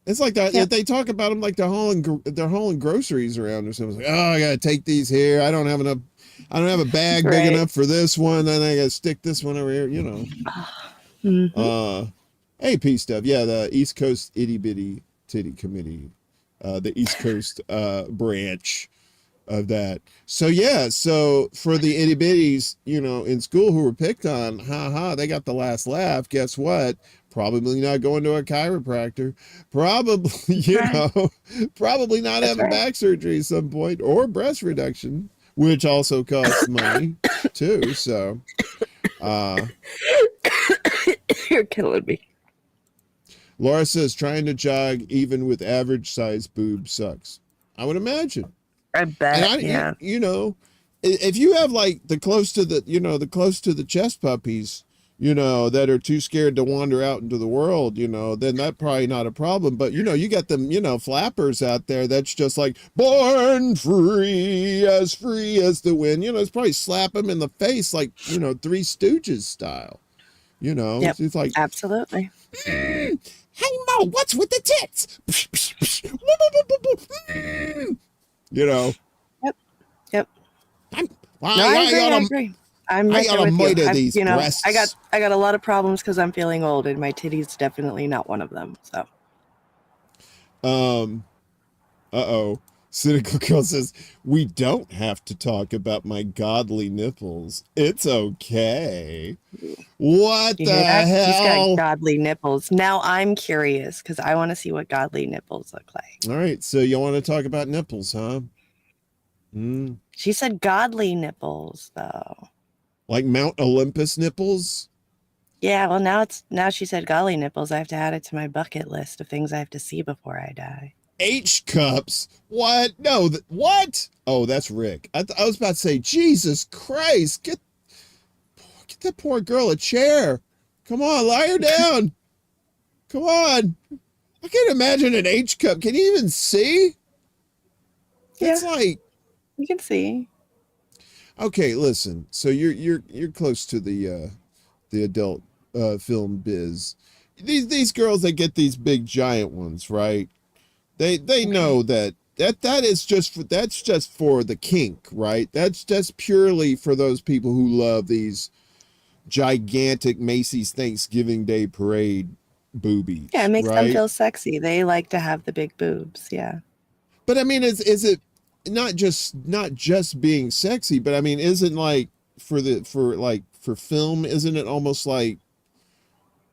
It's like that. Yep. They talk about them like they're hauling groceries around or something. Like, oh, I gotta take these here. I don't have a bag big enough for this one. Then I gotta stick this one over here. You know. Hey, P stuff. Yeah, the East Coast Itty Bitty Titty Committee. The East Coast branch of that. So yeah, so for the itty bitties, you know, in school who were picked on, they got the last laugh. Guess what? Probably not going to a chiropractor. Probably, probably not having back surgery at some point, or breast reduction, which also costs money too. So you're killing me. Laura says trying to jog even with average size boobs sucks. I would imagine. I bet. Yeah. You know, if you have like the close to the chest puppies, you know, that are too scared to wander out into the world, you know, then that's probably not a problem. But, you know, you got them, you know, flappers out there that's just like born free as the wind. You know, it's probably slap them in the face like, you know, Three Stooges style. You know, it's like absolutely. Hey Mo, what's with the tits? You know. Yep. I agree. I'm right there with you. These breasts. I got a lot of problems because I'm feeling old, and my titty's definitely not one of them. So. Cynical Girl says, we don't have to talk about my godly nipples. It's okay. What the hell? He's got godly nipples. Now I'm curious because I want to see what godly nipples look like. All right. So you want to talk about nipples, huh? She said godly nipples, though. Like Mount Olympus nipples? Yeah, well, now she said godly nipples. I have to add it to my bucket list of things I have to see before I die. H cups? What? No, what? Oh, that's Rick. I was about to say, Jesus Christ, get that poor girl a chair. Come on, lie her down. Come on. I can't imagine an H cup. Can you even see? It's Yeah. like, You can see. okay, listen. So you're close to the adult film biz. These girls that get these big giant ones, right? They know that is that's just for the kink, right? That's just purely for those people who love these gigantic Macy's Thanksgiving Day parade boobies. Yeah, it makes them right? feel sexy. They like to have the big boobs. Yeah. But I mean, is it not just being sexy, but I mean, isn't like for film, isn't it almost like,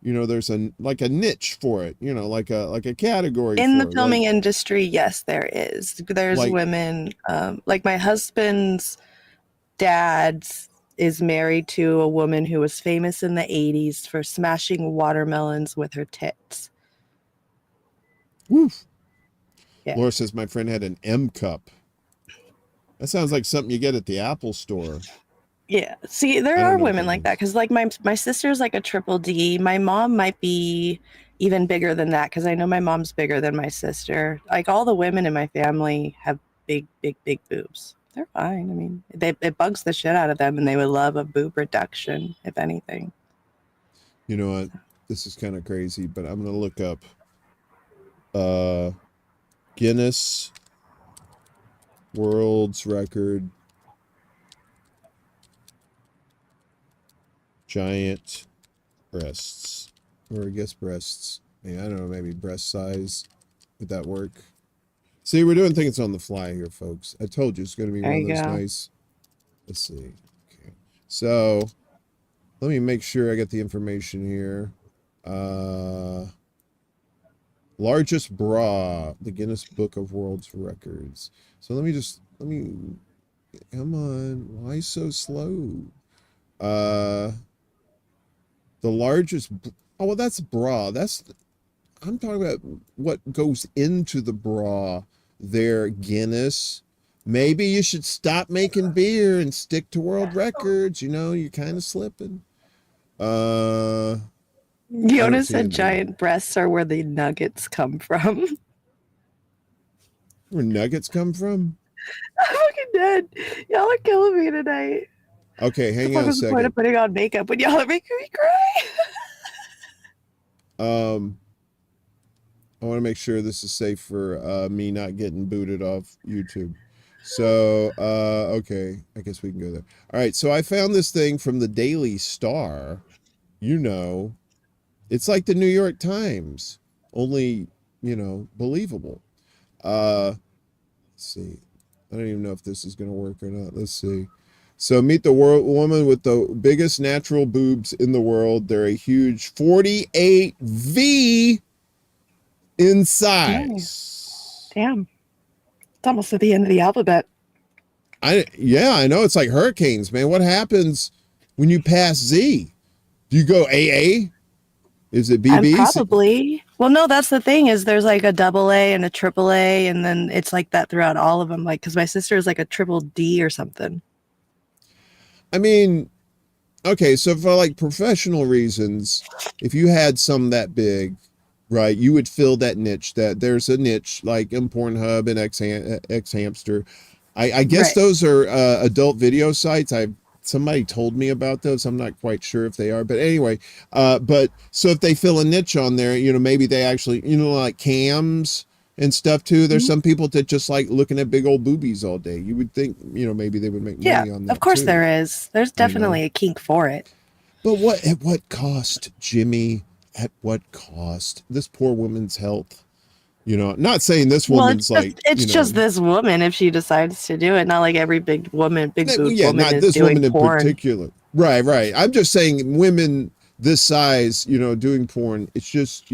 there's a niche for it, like a category In for the it, filming industry, yes, there is. There's like women, like my husband's dad is married to a woman who was famous in the 80s for smashing watermelons with her tits. woof. Yeah. Laura says my friend had an M cup. That sounds like something you get at the Apple store. Yeah. See, there I don't are know what women that like is. that because, like, my sister's like a triple D. My mom might be even bigger than that because I know my mom's bigger than my sister. Like, all the women in my family have big, big, big boobs. They're fine. I mean, it bugs the shit out of them, and they would love a boob reduction, if anything. You know what? This is kind of crazy, but I'm gonna look up Guinness World's Record giant breasts, or I guess breasts. Yeah, I don't know, maybe breast size. Would that work? See, we're doing things on the fly here, folks. I told you it's going to be There one of you those go. nice. Let's see. Okay, so let me make sure I get the information here. Largest bra, the Guinness Book of World's Records. So let me come on. Why so slow? The largest, oh, well, that's bra. I'm talking about what goes into the bra there, Guinness. Maybe you should stop making beer and stick to world records. You're kind of slipping. Yona see said anything. giant breasts are where the nuggets come from. Where nuggets come from? I'm fucking dead. Y'all are killing me tonight. Okay, hang What on a was the point of second. putting on makeup when y'all are making me cry? I want to make sure this is safe for me not getting booted off YouTube. So, okay, I guess we can go there. All right, so I found this thing from the Daily Star. It's like the New York Times, only, believable. Let's see. I don't even know if this is going to work or not. Let's see. So meet the woman with the biggest natural boobs in the world. They're a huge 48V in size. Damn. It's almost at the end of the alphabet. I know, it's like hurricanes, man. What happens when you pass Z? Do you go AA? Is it BB? Probably. Well, no, that's the thing is there's like a double A and a triple A, and then it's like that throughout all of them. Like, because my sister is like a triple D or something. I mean, okay, so for like professional reasons, if you had some that big, right, you would fill that niche. That there's a niche like in Pornhub and X Hamster. I guess Right. those are adult video sites. Somebody told me about those. I'm not quite sure if they are, but anyway, but so if they fill a niche on there, maybe they actually, like cams and stuff too. There's some people that just like looking at big old boobies all day. You would think, maybe they would make money on that. Of course too. there is. There's definitely a kink for it. But at what cost, Jimmy? At what cost? This poor woman's health. Not saying this woman's it's just this woman if she decides to do it. Not like every big boobed woman not is this doing woman porn. in particular. Right. I'm just saying women this size, doing porn. It's just,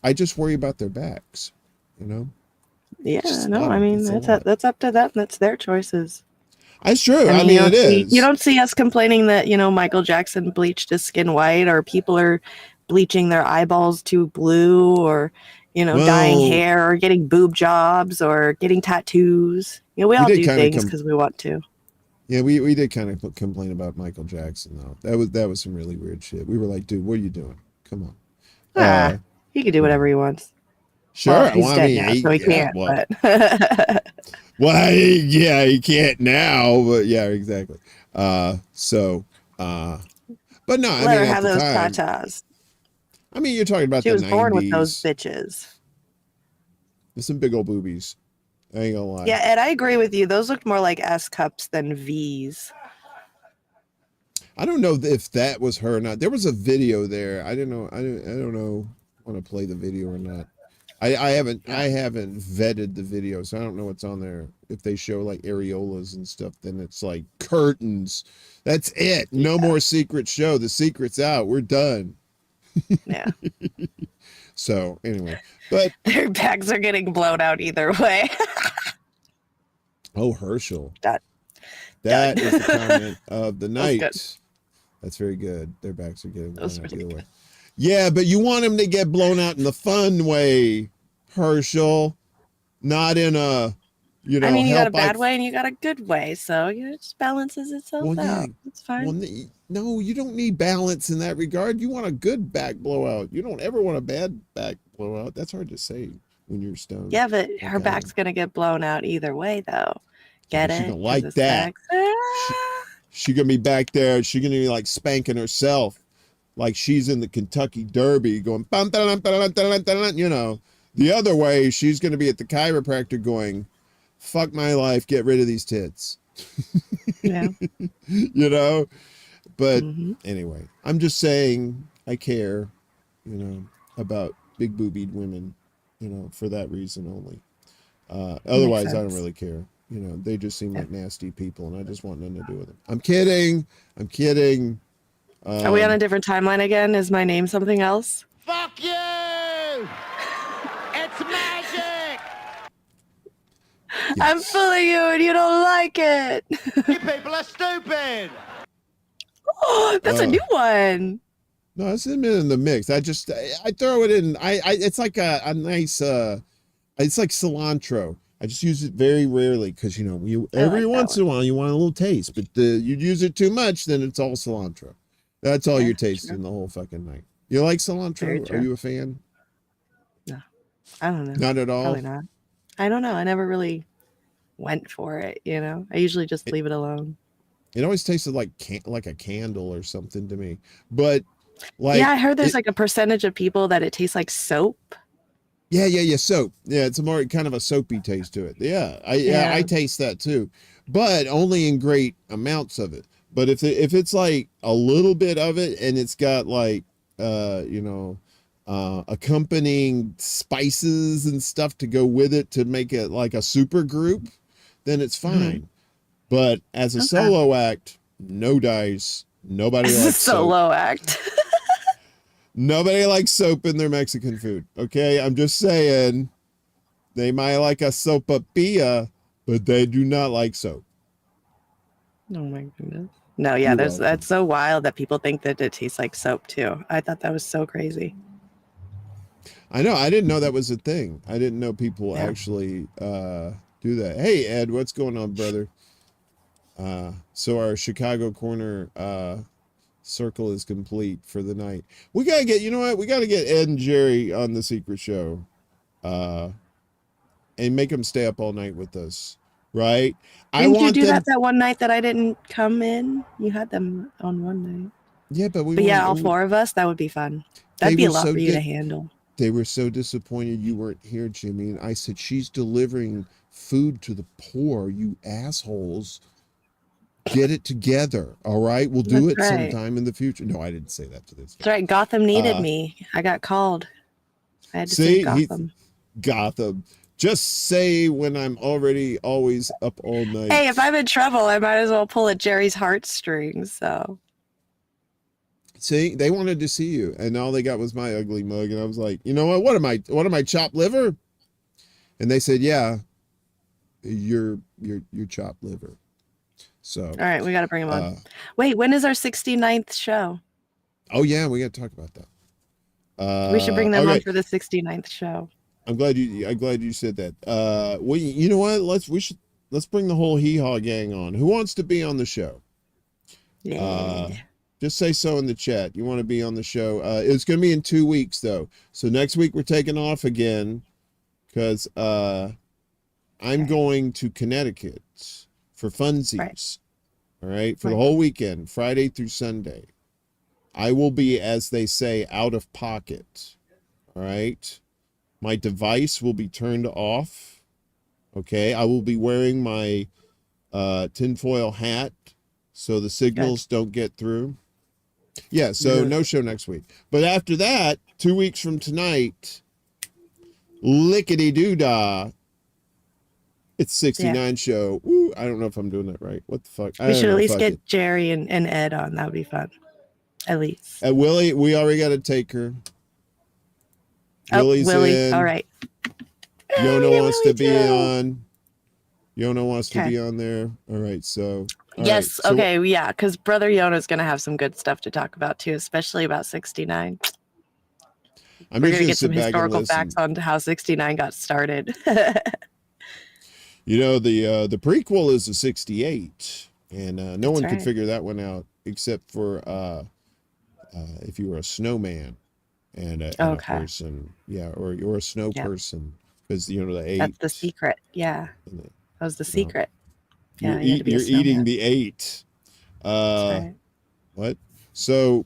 I just worry about their backs. Yeah, Just a no, lot. I mean It's a that's lot. up to them. That's their choices. That's true. I mean, it is. You don't see us complaining that Michael Jackson bleached his skin white, or people are bleaching their eyeballs to blue, or dyeing Well, hair, or getting boob jobs, or getting tattoos. We all did do kinda things because we want to. Yeah, we did kind of complain about Michael Jackson though. That was some really weird shit. We were like, dude, what are you doing? Come on. Ah. He can do whatever he wants. Sure. Well, he's I dead mean, now, so he can't. well, But well, yeah, he can't now, but yeah, exactly. But no, I let mean, her at have the those time, tatas. I mean, you're talking about She the was 90s. born with those bitches. There's some big old boobies. I ain't gonna lie. Yeah, and I agree with you. Those looked more like S cups than V's. I don't know if that was her or not. There was a video there. I don't know. I don't know. Want to play the video or not? I haven't vetted the video, so I don't know what's on there. If they show like areolas and stuff, then it's like curtains. That's it. No more secret show. The secret's out. We're done. Yeah. So anyway, but Their backs are getting blown out either way. oh, Herschel. Done. That Done. is the comment of the night. Good. That's very good. Their backs are getting blown out really either way. Yeah, but you want them to get blown out in the fun way, Herschel, not in a, you know. I mean, you got a help bad way and you got a good way, so it just balances itself out. It's fine. Well, no, you don't need balance in that regard. You want a good back blowout. You don't ever want a bad back blowout. That's hard to say when you're stoned. Yeah, but her back's gonna get blown out either way, though. Get it? She don't like 'Cause it's that. She gonna be back there. She gonna be like spanking herself, like she's in the Kentucky Derby, going bum, da, da, da, da, da, da, you know. The other way, she's gonna be at the chiropractor going, "Fuck my life, get rid of these tits." Yeah. You know. But Mm-hmm. anyway, I'm just saying I care, you know, about big boobied women, you know, for that reason only. Otherwise, I don't really care. You know, they just seem like nasty people, and I just want nothing to do with them. I'm kidding. I'm kidding. Are we on a different timeline again? Is my name something else? Fuck you! It's magic! I'm fooling you and you don't like it. You people are stupid! Oh, that's a new one. No, it's in the mix. I throw it in. It's like a nice. It's like cilantro. I just use it very rarely because, you know, every once in a while you want a little taste, but you use it too much, then it's all cilantro. That's all you're tasting the whole fucking night. You like cilantro? Are you a fan? No, I don't know. Not at all. Probably not. I don't know. I never really went for it. You know, I usually just leave it alone. It always tasted like a candle or something to me. But like, yeah, I heard there's like a percentage of people that it tastes like soap. Yeah, soap. Yeah, it's a more kind of a soapy taste to it. Yeah, I taste that too, but only in great amounts of it. But if it's like a little bit of it and it's got like you know, accompanying spices and stuff to go with it to make it like a super group, then it's fine. Mm-hmm. But as a solo act, no dice. Nobody likes solo act. Nobody likes soap in their Mexican food. Okay, I'm just saying they might like a sopapilla, but they do not like soap. Oh my goodness. No, yeah, that's so wild that people think that it tastes like soap too. I thought that was so crazy. I know. I didn't know that was a thing. I didn't know people actually do that. Hey, Ed, what's going on, brother? So our Chicago corner circle is complete for the night. We gotta get, you know what? We gotta get Ed and Jerry on the secret show, and make them stay up all night with us, right? Didn't you do that one night that I didn't come in? You had them on one night. Yeah, but all four of us, that would be fun. That'd be a lot for you to handle. They were so disappointed you weren't here, Jimmy. And I said, she's delivering food to the poor, you assholes. Get it together, all right? We'll do it sometime in the future. No, I didn't say that to this guy. That's right. Gotham needed me. I got called. I had to say Gotham. Gotham. Just say when I'm already always up all night. Hey, if I'm in trouble, I might as well pull at Jerry's heartstrings. So. See, they wanted to see you, and all they got was my ugly mug, and I was like, you know what? What am I, chopped liver? And they said, yeah, you're chopped liver. So, all right, we got to bring him on. Wait, when is our 69th show? Oh yeah, we got to talk about that. We should bring them on for the 69th show. I'm glad you said that. Well, you know what? Let's bring the whole Hee Haw gang on. Who wants to be on the show? Yeah. Just say so in the chat. You want to be on the show. It's going to be in 2 weeks, though. So next week we're taking off again because I'm going to Connecticut for funsies. Right. All right, for the whole weekend, Friday through Sunday. I will be, as they say, out of pocket. All right. My device will be turned off. Okay. I will be wearing my tinfoil hat so the signals don't get through. Yeah, so no show next week. But after that, 2 weeks from tonight, Lickety-Doo-Dah. It's 69 show. Ooh, I don't know if I'm doing that right. What the fuck? We should at least get Jerry and Ed on. That would be fun. At least. Willie, we already got to take her. Willie's Willie. in. All right. Yona wants to be on. Yona wants to be on there. All right, so. Yes, right. Okay, yeah, because Brother Yona's going to have some good stuff to talk about, too, especially about 69. We're going to get some historical facts on how 69 got started. You know, the prequel is a 68, and no one could figure that one out except for if you were a snowman and a person. Yeah, or you're a snow person, because, you know, the 8. That's the secret, yeah. That was the secret. Yeah, you're eating the 8. What? So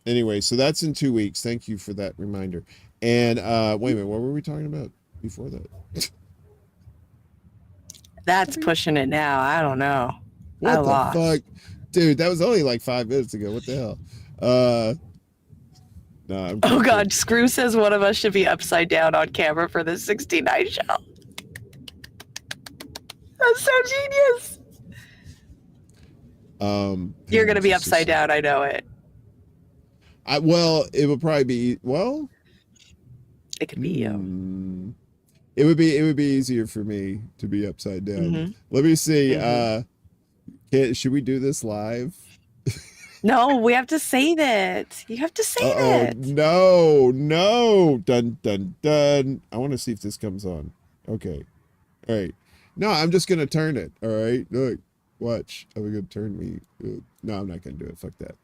anyway, so that's in 2 weeks. Thank you for that reminder. And wait a minute, what were we talking about before that? That's pushing it now. I don't know. What the fuck? Dude, that was only like 5 minutes ago. What the hell? No, oh God, Screw says one of us should be upside down on camera for the 69 show. That's so genius. You're gonna be upside down. I know it. Well, it would probably be It could be you. It would be easier for me to be upside down. Let me see. Should we do this live? No, we have to save it. You have to save it. No. Dun dun dun. I want to see if this comes on. Okay. All right. No, I'm just gonna turn it. All right. Look, watch. I'm gonna turn me. No, I'm not gonna do it. Fuck that.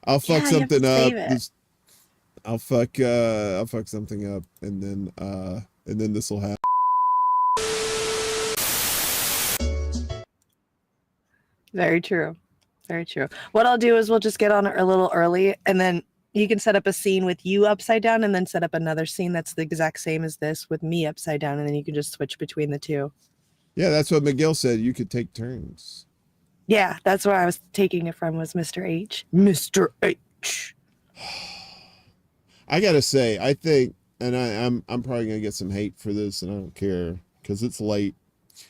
I'll fuck something up. I'll fuck something up, and then this will happen. Very true. Very true. What I'll do is we'll just get on a little early, and then you can set up a scene with you upside down, and then set up another scene that's the exact same as this with me upside down, and then you can just switch between the two. Yeah, that's what Miguel said. You could take turns. Yeah, that's where I was taking it from, was Mr. H. Mr. H. I gotta say, I think, and I'm probably gonna get some hate for this, and I don't care because it's late.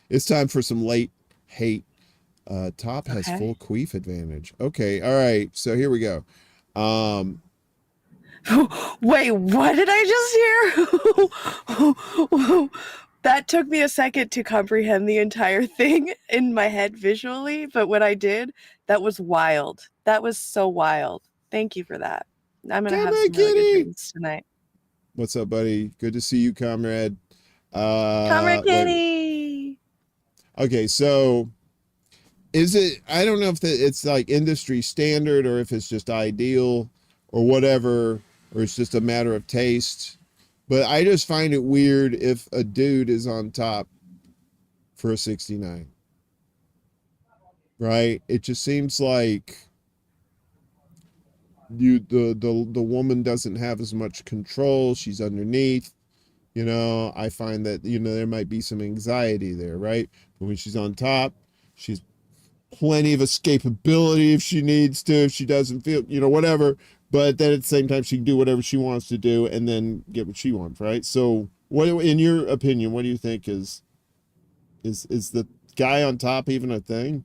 It's time for some late hate. Top has full queef advantage. Okay, all right. So here we go. Wait, what did I just hear? That took me a second to comprehend the entire thing in my head visually, but when I did, that was wild. That was so wild. Thank you for that. I'm gonna have some really good dreams tonight. What's up, buddy? Good to see you, comrade. Comrade Kitty. Okay, so is it? I don't know if it's like industry standard or if it's just ideal or whatever, or it's just a matter of taste. But I just find it weird if a dude is on top for a 69. Right? It just seems like the woman doesn't have as much control. She's underneath. You know, I find that, you know, there might be some anxiety there, right? But when she's on top, she's plenty of escapability if she needs to, if she doesn't feel, you know, whatever. But then at the same time, she can do whatever she wants to do and then get what she wants, right? So, what, in your opinion, what do you think is the guy on top even a thing?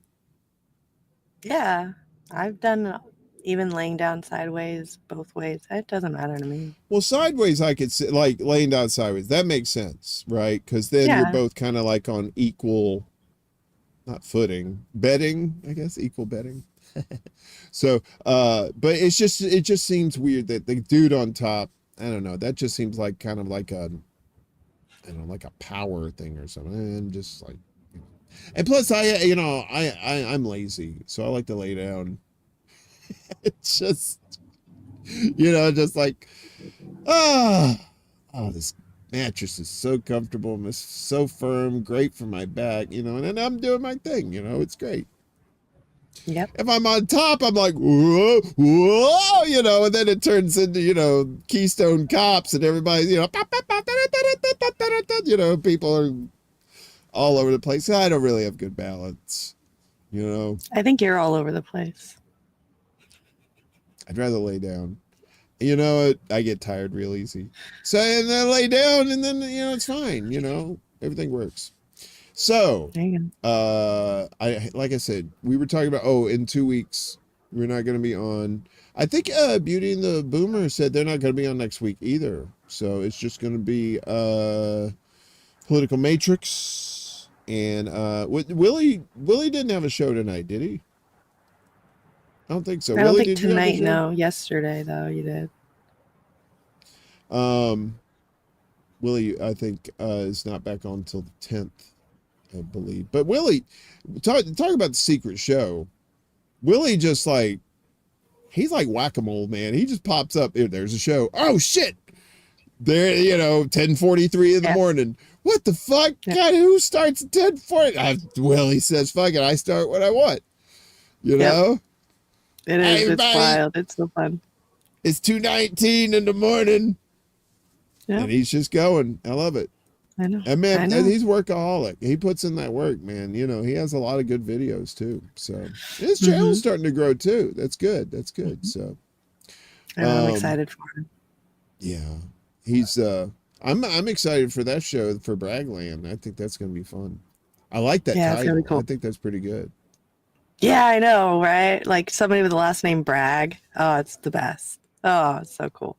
Yeah, I've done even laying down sideways, both ways. It doesn't matter to me. Well, sideways, I could say, like laying down sideways. That makes sense, right? Because then you're both kind of like on equal, not footing, bedding, I guess, equal bedding. So, but it just seems weird that the dude on top, I don't know, that just seems like kind of like a, I don't know, like a power thing or something. And just like, and plus I'm lazy, so I like to lay down. It's just, just like, oh, this mattress is so comfortable, it's so firm, great for my back, and then I'm doing my thing, it's great. Yep. If I'm on top, I'm like, whoa, whoa, and then it turns into, Keystone Cops and everybody, people are all over the place. I don't really have good balance, I think you're all over the place. I'd rather lay down. I get tired real easy. So, and then lay down, and then, it's fine, everything works. So, like I said, we were talking about, in 2 weeks, we're not going to be on. I think Beauty and the Boomer said they're not going to be on next week either. So, it's just going to be Political Matrix. And Willie didn't have a show tonight, did he? I don't think so. I don't Willie, think did you have a tonight, show? no. Yesterday, though, you did. Willie, I think, is not back on until the 10th, I believe. But Willie, talk about the secret show. Willie just he's like whack-a-mole, man. He just pops up. There's a show. Oh, shit. There, 10:43 in the morning. What the fuck? Yeah. God, who starts at 10:40? Willie says, fuck it, I start what I want. You know? It is. Hey, it's wild. It's so fun. It's 2:19 in the morning. Yeah. And he's just going. I love it. I know. And man, I know. he's workaholic. He puts in that work, man. He has a lot of good videos too. So his channel's starting to grow too. That's good. That's good. So I'm excited for him. Yeah. He's I'm excited for that show for Bragland. I think that's gonna be fun. I like that title. It's really cool. I think that's pretty good. Yeah, I know, right? Like somebody with the last name Bragg. Oh, it's the best. Oh, it's so cool.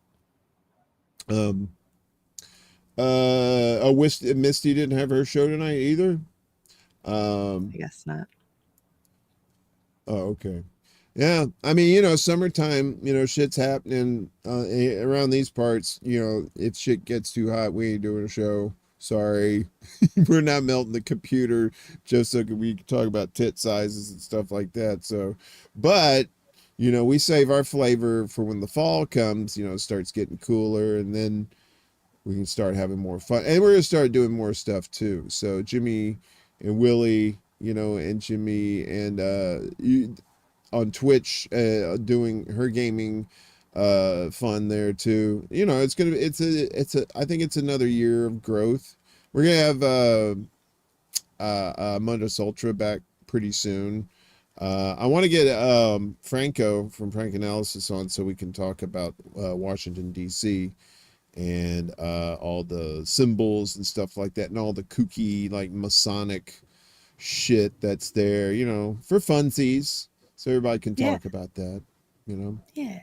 Misty didn't have her show tonight either. I guess not. Oh, okay. Yeah, I mean, summertime, shit's happening around these parts. If shit gets too hot, we ain't doing a show. Sorry. We're not melting the computer just so we can talk about tit sizes and stuff like that. So, but, we save our flavor for when the fall comes, it starts getting cooler, and then we can start having more fun. And we're going to start doing more stuff too. So Jimmy and Willie, and Jimmy and on Twitch doing her gaming fun there too. I think it's another year of growth. We're gonna have Mundus Ultra back pretty soon. I want to get Franco from Frank Analysis on so we can talk about Washington DC and all the symbols and stuff like that, and all the kooky Masonic shit that's there, for funsies. So everybody can talk about that, Yeah.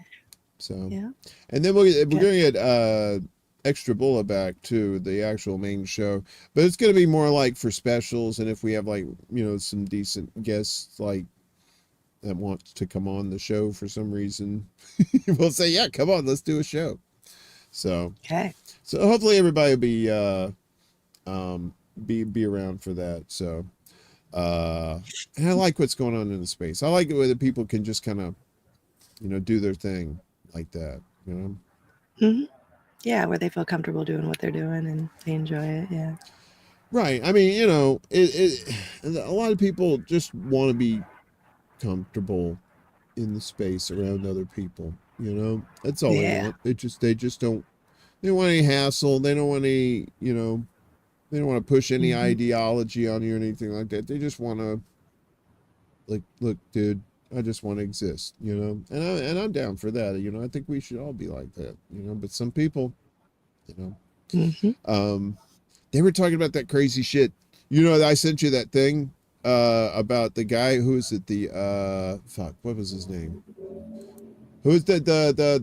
So, yeah. And then we're going to get Extra Bulla back to the actual main show, but it's going to be more like for specials. And if we have some decent guests that want to come on the show for some reason, we'll say, yeah, come on, let's do a show. So, so hopefully everybody will be around for that. So, and I like what's going on in the space. I like it where the people can just kind of, do their thing like that, Yeah, where they feel comfortable doing what they're doing and they enjoy it. Yeah. Right. I mean, a lot of people just want to be comfortable in the space around other people. That's all they want. They just don't. They don't want any hassle. They don't want any. They don't want to push any ideology on you or anything like that. They just want to, look, dude, I just want to exist, and I'm down for that. I think we should all be like that, but some people, they were talking about that crazy shit. I sent you that thing, about the guy who's at the, what was his name? Who's the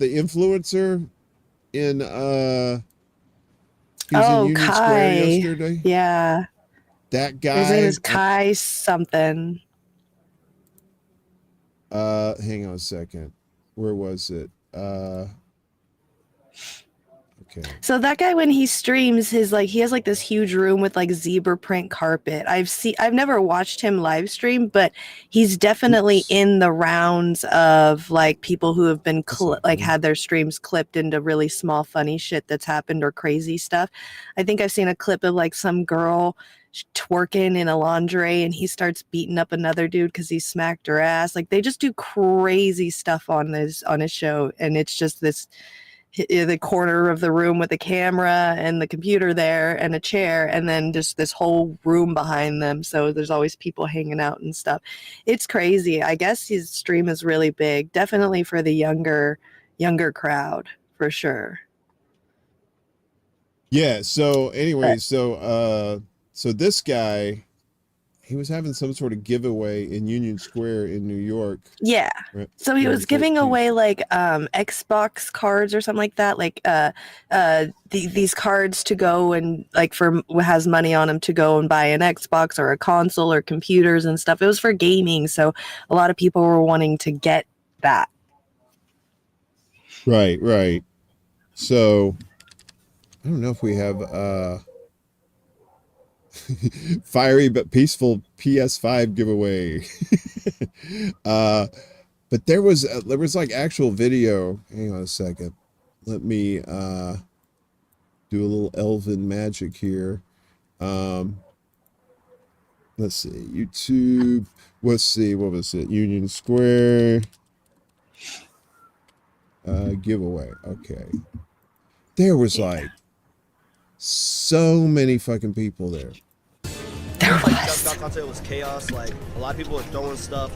influencer in, he was in Union Kai. Square yesterday. Yeah. That guy. His name is Kai something. Hang on a second. Where was it? Okay, Okay. So that guy, when he streams, he has like this huge room with like zebra print carpet. I've never watched him live stream, but he's definitely in the rounds of like people who have been had their streams clipped into really small funny shit that's happened or crazy stuff. I think I've seen a clip of like some girl twerking in a lingerie and he starts beating up another dude because he smacked her ass. Like they just do crazy stuff on his show, and it's just this the corner of the room with the camera and the computer there and a chair, and then just this whole room behind them, so there's always people hanging out and stuff. It's crazy. I guess his stream is really big, definitely for the younger crowd, for sure. Yeah, so anyway, so this guy, he was having some sort of giveaway in Union Square in New York. Yeah. Right? So he was giving away like Xbox cards or something like that, like these cards to go and like has money on them to go and buy an Xbox or a console or computers and stuff. It was for gaming, so a lot of people were wanting to get that. Right. So I don't know if we have fiery but peaceful PS5 giveaway. But there was like actual video. Hang on a second. Let me do a little elven magic here. Let's see, YouTube. Let's see, what was it? Union Square giveaway. Okay. There was like so many fucking people there. It was chaos. Like a lot of people were throwing stuff.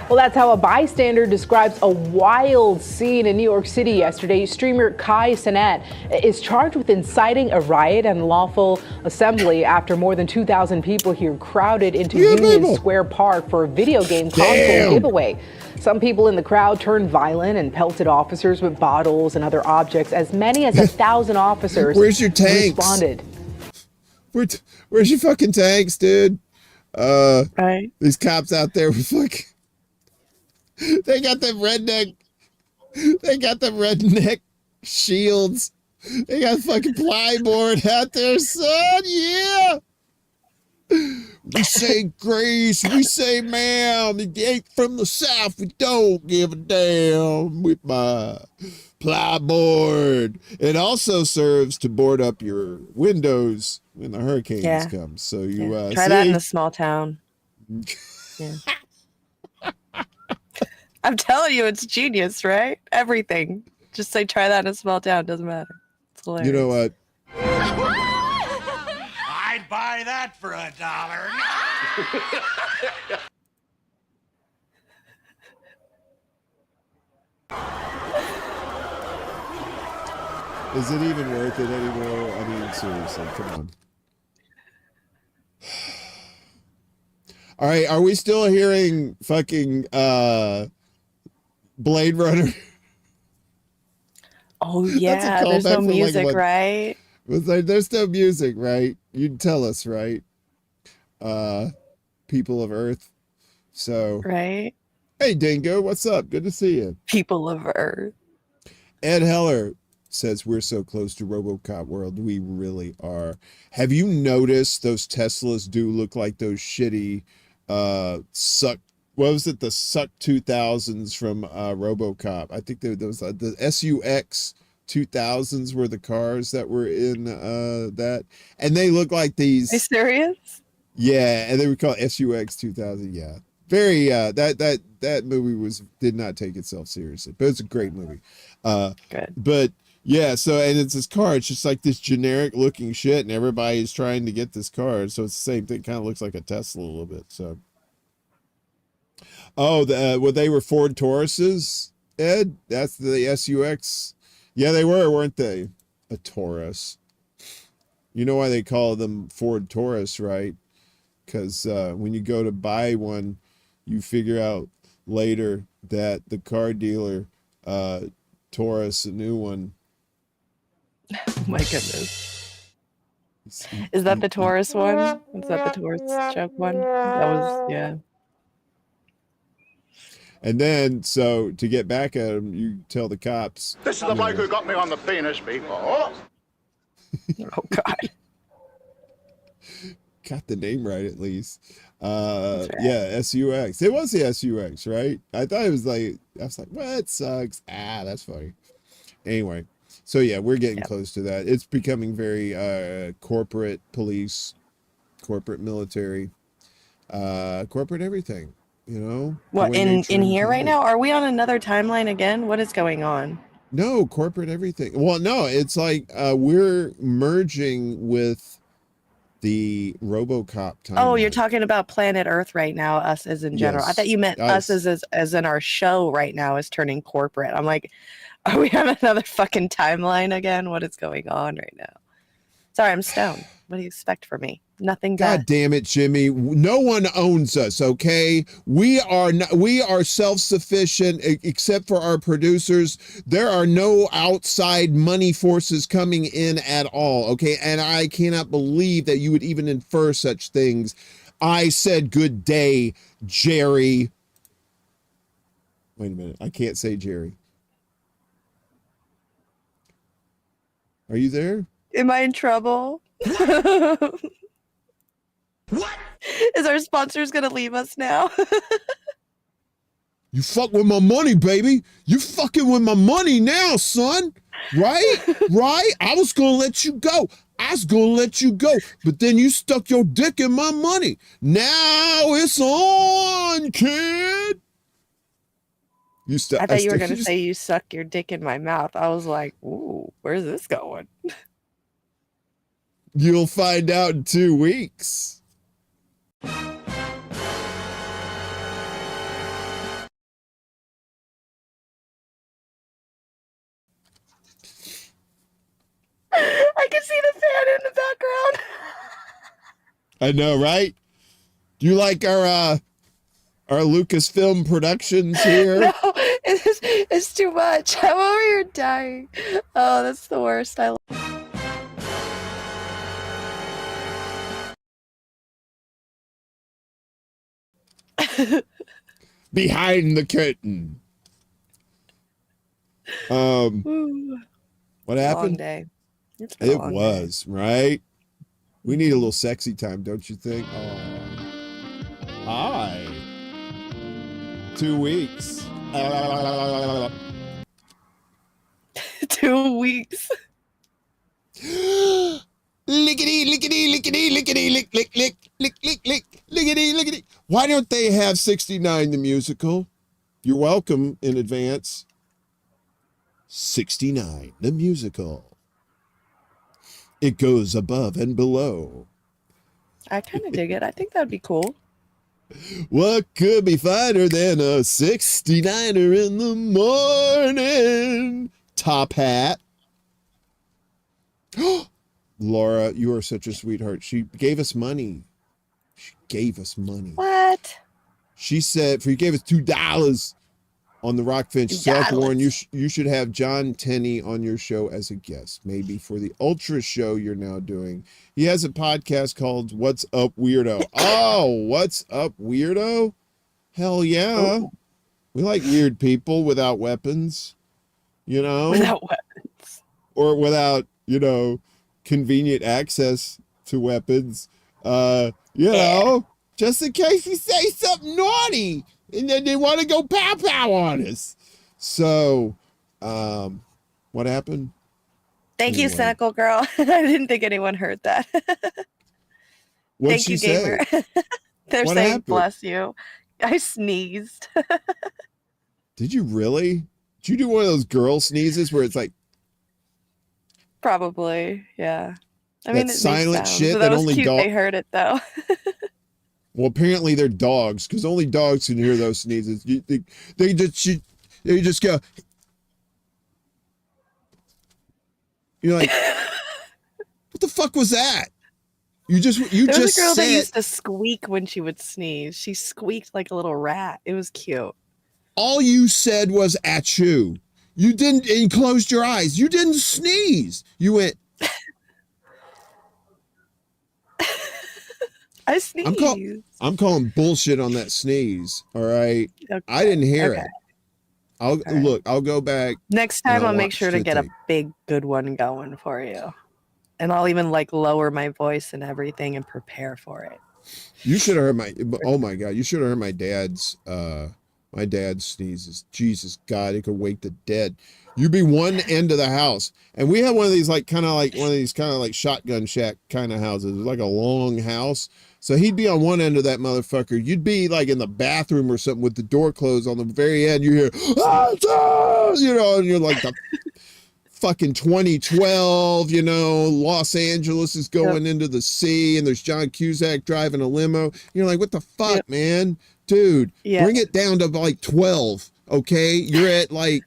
Well, that's how a bystander describes a wild scene in New York City yesterday. Streamer Kai Cenat is charged with inciting a riot and unlawful assembly after more than 2,000 people here crowded into Union Square Park for a video game console giveaway. Some people in the crowd turned violent and pelted officers with bottles and other objects. As many as 1,000 officers responded. Where's your fucking tanks, dude? Right. These cops out there with fucking... They got them redneck shields. They got fucking plyboard out there, son. Yeah. We say grace, we say ma'am. If you ain't from the South, we don't give a damn with my plyboard. It also serves to board up your windows when the hurricanes come. So you try that in a small town. Yeah. I'm telling you, it's genius, right? Everything. Just say try that in a small town. Doesn't matter. It's hilarious. You know what? I'd buy that for $1. Is it even worth it anymore? I mean, seriously, come on. All right, are we still hearing fucking Blade Runner? Oh yeah, there's no music, like right? There's no music, right? You'd tell us, right? People of Earth. So right. Hey Dingo, what's up? Good to see you. People of Earth. Ed Heller says we're so close to RoboCop world. We really are. Have you noticed those Teslas do look like those shitty suck? What was it? The Suck 2000s from RoboCop. I think those the SUX 2000s were the cars that were in that, and they look like these. Are you serious? Yeah, and they were called SUX 2000. Yeah, very. That movie did not take itself seriously, but it's a great movie. Good. But yeah, so and it's this car. It's just like this generic looking shit, and everybody's trying to get this car. So it's the same thing. Kind of looks like a Tesla a little bit. So. Oh, they were Ford Tauruses, Ed? That's the SUX. Yeah, they were, weren't they? A Taurus. You know why they call them Ford Taurus, right? Because when you go to buy one, you figure out later that the car dealer tore us a new one. Oh my goodness. Is that the Taurus one? Is that the Taurus joke one? That was, yeah. And then, so to get back at him, you tell the cops. This is the bloke who got me on the penis before. Oh God. Got the name right at least. Yeah, SUX. It was the SUX, right? I thought it was like, I was like, what sucks? That's funny. Anyway, so yeah, we're getting close to that. It's becoming very corporate police, corporate military, corporate everything, you know? What, in here right now? Are we on another timeline again? What is going on? No, corporate everything. Well, no, it's like we're merging with the RoboCop timeline. Oh, you're talking about planet Earth right now, us as in general. I thought you meant us as in our show right now is turning corporate. I'm like, are we on another fucking timeline again? What is going on right now? Sorry, I'm stoned. What do you expect from me? Nothing. God damn it, Jimmy. No one owns us, okay? We are self-sufficient except for our producers. There are no outside money forces coming in at all, okay? And I cannot believe that you would even infer such things. I said good day, Jerry. Wait a minute. I can't say Jerry. Are you there? Am I in trouble? What? Is our sponsors gonna leave us now? You fuck with my money, baby. You fucking with my money now, son. Right? Right? I was gonna let you go. But then you stuck your dick in my money. Now it's on, kid. I thought you were gonna say you suck your dick in my mouth. I was like, ooh, where's this going? You'll find out in 2 weeks. I can see the fan in the background. I know, right? Do you like our Lucasfilm productions here? No, it's too much. I'm over here dying. Oh, that's the worst. Behind the curtain. What happened? Long day. It was, right? We need a little sexy time, don't you think? Oh. Hi. 2 weeks. 2 weeks. Lickety, lickety, lickety, lickety, lick, lick, lick, lick, lick, lick, lickety, lickety. Why don't they have 69 the musical? You're welcome in advance. 69 the musical. It goes above and below. I kind of dig it. I think that'd be cool. What could be finer than a 69er in the morning? Top hat. Laura, you are such a sweetheart. She gave us money. What? She said, you gave us $2 on the Rockfinch. South Warren, you should have John Tenney on your show as a guest, maybe for the Ultra show you're now doing. He has a podcast called What's Up, Weirdo? Oh, What's Up, Weirdo? Hell yeah. Oh. We like weird people without weapons, you know? Without weapons. Or without, convenient access to weapons. Know, just in case you say something naughty and then they want to go pow pow on us. So, what happened? Thank you, Cynical Girl. I didn't think anyone heard that. What'd she say? Gamer. They're what saying, happened? bless you. I sneezed. Did you really? Did you do one of those girl sneezes where it's like? Probably, yeah. I mean, it's silent shit but that was only cute. dogs. They heard it though. Well, apparently they're dogs because only dogs can hear those sneezes. They just go. You're like, what the fuck was that? There was a girl that used to squeak when she would sneeze. She squeaked like a little rat. It was cute. All you said was achoo. You didn't, and you closed your eyes. You didn't sneeze. You went. I sneezed. I'm calling bullshit on that sneeze. All right. Okay. I didn't hear Okay. it. I'll go back. Next and time I'll make watch sure to the get a tape. big good one going for you. And I'll even like lower my voice and everything and prepare for it. You should have heard oh my God, you should have heard my dad's sneezes. Jesus God, it could wake the dead. You'd be one end of the house. And we had one of these kind of shotgun shack kind of houses. It was like a long house. So he'd be on one end of that motherfucker. You'd be like in the bathroom or something with the door closed. On the very end, you hear, ah! You know, and you're like the fucking 2012, you know, Los Angeles is going into the sea and there's John Cusack driving a limo. You're like, what the fuck, man? Dude, bring it down to like 12, okay? You're at like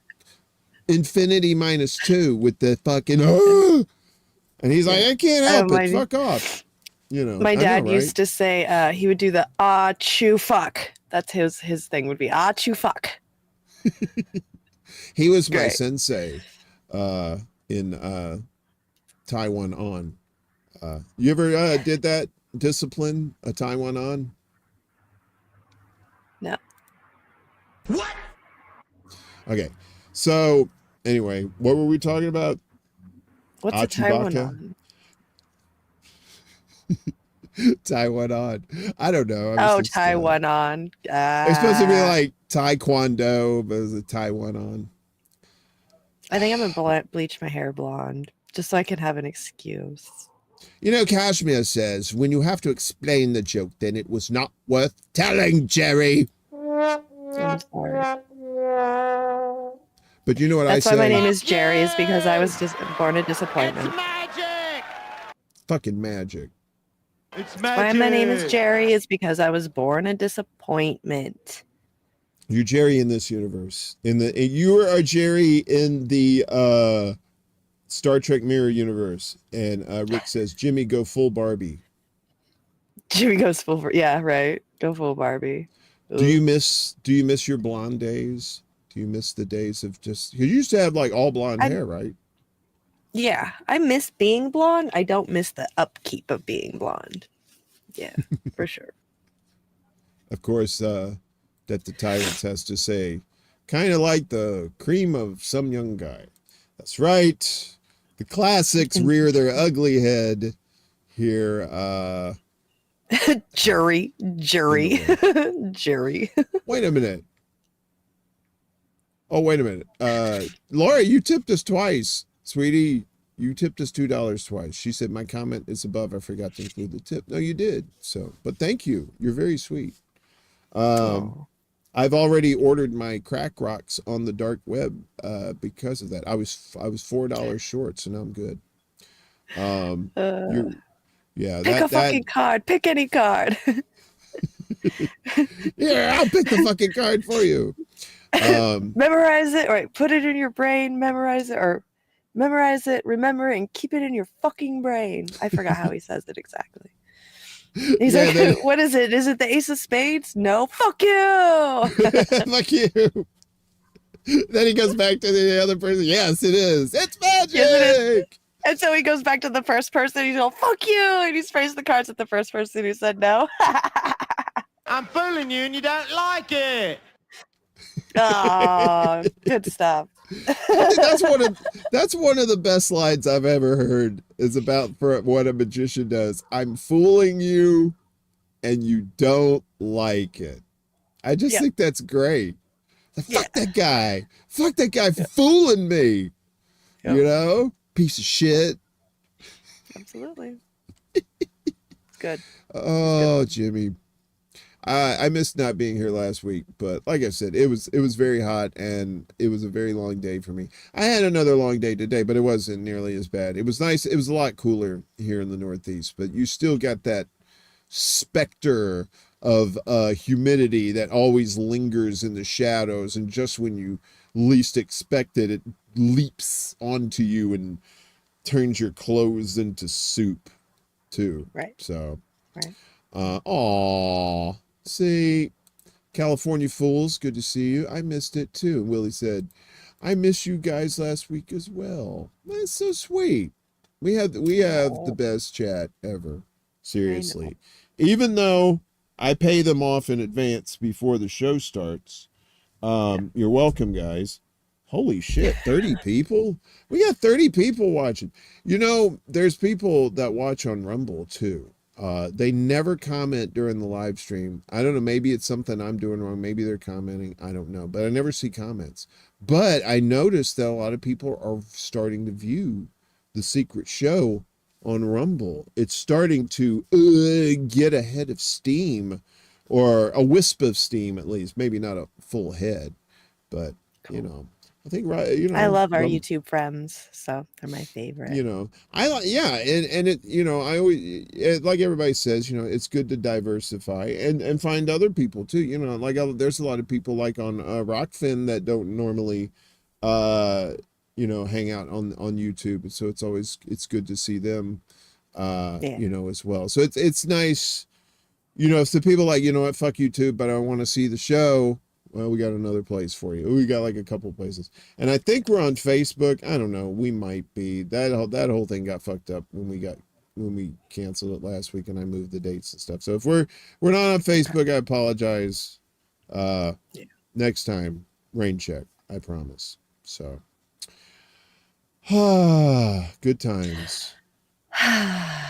infinity -2 with the fucking, and he's like, I can't help it. Fuck off. You know, my dad used to say he would do the chew fuck. That's his thing would be chew fuck. He was my sensei in Taiwan on. You ever did that discipline, a Taiwan on? No. What? Okay. So anyway, what were we talking about? What's a Taiwan on? Taiwan on. I don't know. Taiwan on. It's supposed to be like Taekwondo, but it's a Taiwan on. I think I'm gonna bleach my hair blonde just so I can have an excuse. You know, Kashmir says, when you have to explain the joke, then it was not worth telling, Jerry. I'm sorry. But you know what That's I say? why my name is Jerry, is because I was just born a disappointment. It's magic! Fucking magic. It's magic! Why my name is Jerry is because I was born a disappointment. You're Jerry in this universe. You are Jerry in the Star Trek Mirror universe. And Rick says, Jimmy, go full Barbie. Jimmy goes full, right. Go full Barbie. Ooh. Do you miss your blonde days? Do you miss the days of just, you used to have like all blonde hair, right? Yeah, I miss being blonde. I don't miss the upkeep of being blonde. Yeah, for sure. Of course, that the tyrants has to say, kind of like the cream of some young guy. That's right. The classics rear their ugly head here. Jury. Wait a minute. Oh, wait a minute. Laura, you tipped us twice. Sweetie, you tipped us $2 twice. She said, my comment is above. I forgot to include the tip. No, you did. So, but thank you. You're very sweet. I've already ordered my crack rocks on the dark web because of that. I was $4 short, so now I'm good. Pick a fucking card. Pick any card. Yeah, I'll pick the fucking card for you. Memorize it, or put it in your brain. Memorize it, remember it, and keep it in your fucking brain. I forgot how he says it exactly. He's like, what is it? Is it the ace of spades? No, fuck you. Fuck you. Then he goes back to the other person. Yes, it is. It's magic. Yes, it is. And so he goes back to the first person. He's all, fuck you. And he's praised the cards at the first person who said no. I'm fooling you and you don't like it. Oh, good stuff. That's one of the best lines I've ever heard, is about for what a magician does. I'm fooling you and you don't like it. I just think that's great. Fuck that guy. Fuck that guy fooling me. Yep. You know? Piece of shit. Absolutely. Good. Oh, good. Jimmy. I missed not being here last week, but like I said, it was very hot and it was a very long day for me. I had another long day today, but it wasn't nearly as bad. It was nice. It was a lot cooler here in the Northeast, but you still got that specter of humidity that always lingers in the shadows, and just when you least expect it, it leaps onto you and turns your clothes into soup too. Right. So, right. Aw. See, California Fools, good to see you. I missed it too. Willie said, I miss you guys last week as well. That's so sweet. We have the best chat ever. Seriously. Even though I pay them off in advance before the show starts. You're welcome, guys. Holy shit, 30 people? We got 30 people watching. You know, there's people that watch on Rumble too. They never comment during the live stream. I don't know, maybe it's something I'm doing wrong. Maybe they're commenting. I don't know, but I never see comments. But I noticed that a lot of people are starting to view the secret show on Rumble. It's starting to get ahead of steam, or a wisp of steam at least. Maybe not a full head, but you know. I think, right, you know, I love our YouTube friends, so they're my favorite. You know, I like, yeah, and it, you know, I always, like everybody says, you know, it's good to diversify and find other people too. You know, like there's a lot of people like on Rockfin that don't normally, you know, hang out on YouTube, so it's good to see them, you know, as well. So it's nice, you know, if the people like, you know what, fuck YouTube, but I want to see the show. Well, we got another place for you. We got like a couple places. And I think we're on Facebook. I don't know. We might be. That whole thing got fucked up when we canceled it last week and I moved the dates and stuff. So if we're not on Facebook, I apologize. Next time, rain check. I promise. So good times. How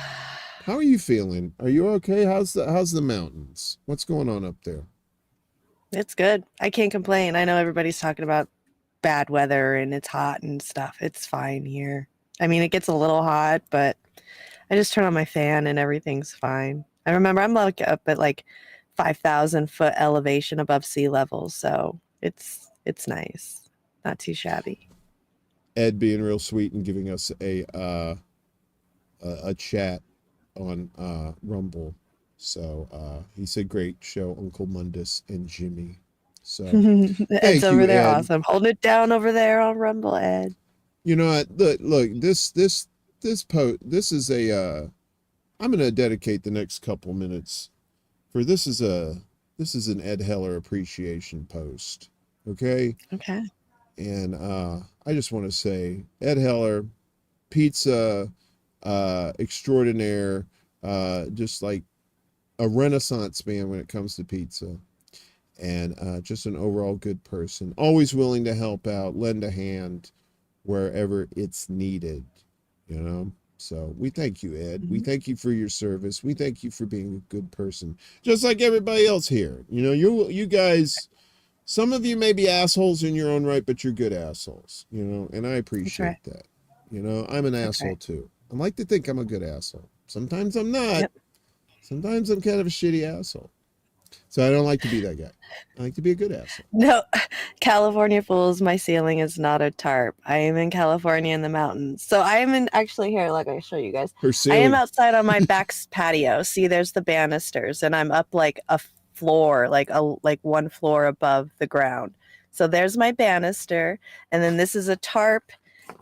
are you feeling? Are you okay? How's the mountains? What's going on up there? It's good. I can't complain. I know everybody's talking about bad weather and it's hot and stuff. It's fine here. I mean, it gets a little hot, but I just turn on my fan and everything's fine. I remember I'm like up at like 5,000 foot elevation above sea level, so it's nice. Not too shabby. Ed being real sweet and giving us a chat on Rumble. So he said, great show, Uncle Mundus and Jimmy. So Ed's over there, Ed. awesome. Holding it down over there on Rumble, Ed. You know what? Look, this is a I'm gonna dedicate the next couple minutes for this is an Ed Heller appreciation post. Okay? Okay. And I just want to say, Ed Heller, pizza extraordinaire, just like a renaissance man when it comes to pizza, and just an overall good person, always willing to help out, lend a hand wherever it's needed, you know. So we thank you, Ed. We thank you for your service. We thank you for being a good person, just like everybody else here. You know, you guys, some of you may be assholes in your own right, but you're good assholes, you know, and I appreciate that. You know, I'm an asshole too. I like to think I'm a good asshole. Sometimes I'm not. Yep. Sometimes I'm kind of a shitty asshole. So I don't like to be that guy. I like to be a good asshole. No, California Fools, my ceiling is not a tarp. I am in California in the mountains. So I am in, actually here, like I show you guys. Her ceiling. I am outside on my back patio. See, there's the banisters, and I'm up like a floor, like one floor above the ground. So there's my banister, and then this is a tarp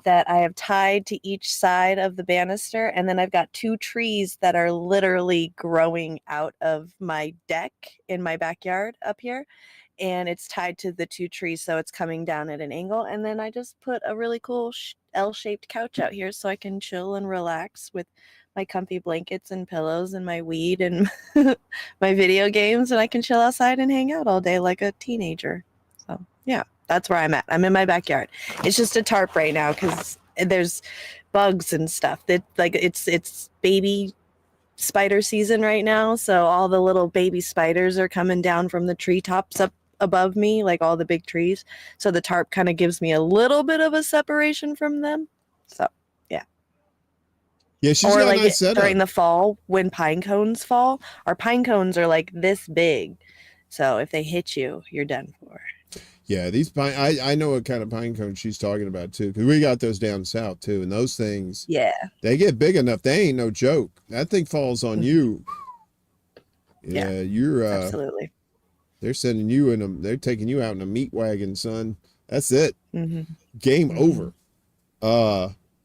that I have tied to each side of the banister, and then I've got two trees that are literally growing out of my deck in my backyard up here, and it's tied to the two trees, so it's coming down at an angle. And then I just put a really cool L-shaped couch out here so I can chill and relax with my comfy blankets and pillows and my weed and my video games, and I can chill outside and hang out all day like a teenager. So yeah, that's where I'm at. I'm in my backyard. It's just a tarp right now because there's bugs and stuff. It's baby spider season right now, so all the little baby spiders are coming down from the treetops up above me, like all the big trees. So the tarp kind of gives me a little bit of a separation from them. So yeah. Yeah, she's got a nice setup. During the fall when pine cones fall, our pine cones are like this big. So if they hit you, you're done for. Yeah, these pine, I know what kind of pine cones she's talking about too, because we got those down south too, and those things, yeah, they get big enough. They ain't no joke. That thing falls on you. Yeah, you're absolutely. They're sending you in them. They're taking you out in a meat wagon, son. That's it. Game over.